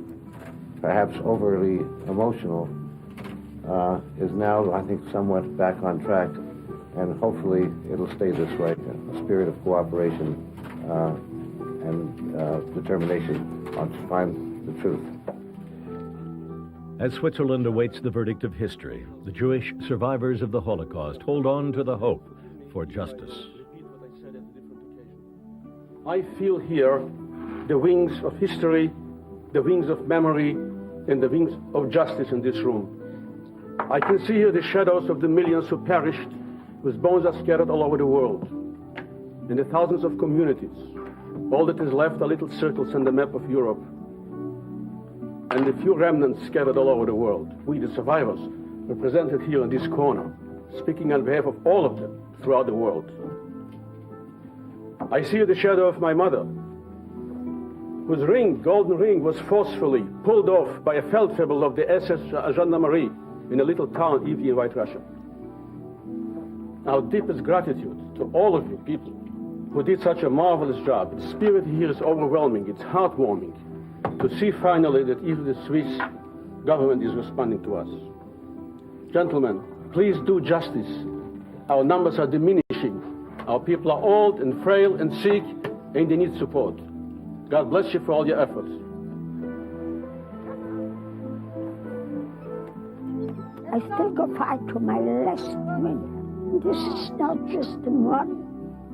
perhaps overly emotional is now, I think, somewhat back on track, and hopefully it'll stay this way. A spirit of cooperation and determination to find the truth. As Switzerland awaits the verdict of history, the Jewish survivors of the Holocaust hold on to the hope for justice. I feel here the wings of history, the wings of memory, and the wings of justice in this room. I can see here the shadows of the millions who perished, whose bones are scattered all over the world. In the thousands of communities, all that is left are little circles on the map of Europe, and the few remnants scattered all over the world. We, the survivors, represented here in this corner, speaking on behalf of all of them throughout the world. I see the shadow of my mother, whose ring, golden ring, was forcefully pulled off by a Feldwebel of the SS Gendarmerie in a little town, Evie, in White Russia. Our deepest gratitude to all of you people who did such a marvelous job. The spirit here is overwhelming, it's heartwarming to see finally that even the Swiss government is responding to us. Gentlemen, please do justice. Our numbers are diminishing. Our people are old and frail and sick, and they need support. God bless you for all your efforts. I still go fight to my last minute. This is not just the money.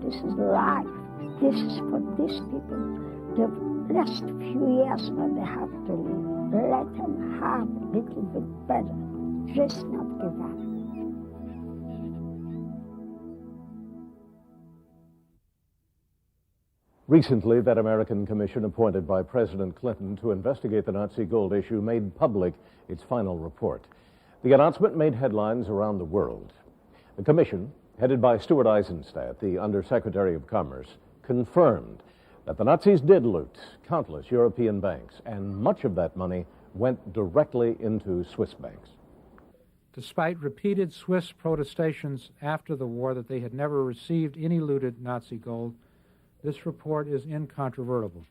This is life. This is for these people. The last few years when they have to live, let them have a little bit better. Just not give up. Recently, that American commission appointed by President Clinton to investigate the Nazi gold issue made public its final report. The announcement made headlines around the world. The commission, headed by Stuart Eisenstadt, the Undersecretary of Commerce, confirmed that the Nazis did loot countless European banks, and much of that money went directly into Swiss banks. Despite repeated Swiss protestations after the war that they had never received any looted Nazi gold, this report is incontrovertible.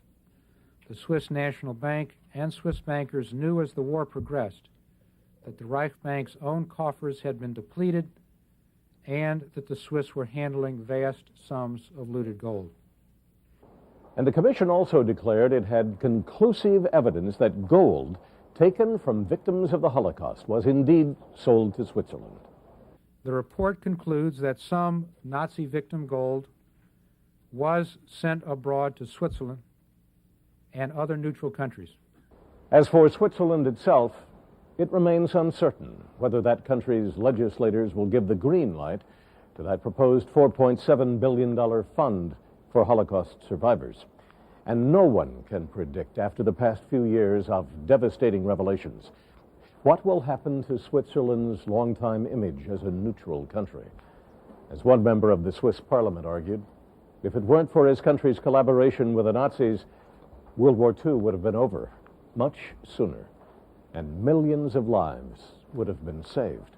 The Swiss National Bank and Swiss bankers knew as the war progressed that the Reichsbank's own coffers had been depleted and that the Swiss were handling vast sums of looted gold. And the Commission also declared it had conclusive evidence that gold taken from victims of the Holocaust was indeed sold to Switzerland. The report concludes that some Nazi victim gold was sent abroad to Switzerland and other neutral countries. As for Switzerland itself, it remains uncertain whether that country's legislators will give the green light to that proposed $4.7 billion fund for Holocaust survivors. And no one can predict, after the past few years of devastating revelations, what will happen to Switzerland's longtime image as a neutral country. As one member of the Swiss parliament argued, if it weren't for his country's collaboration with the Nazis, World War II would have been over much sooner, and millions of lives would have been saved.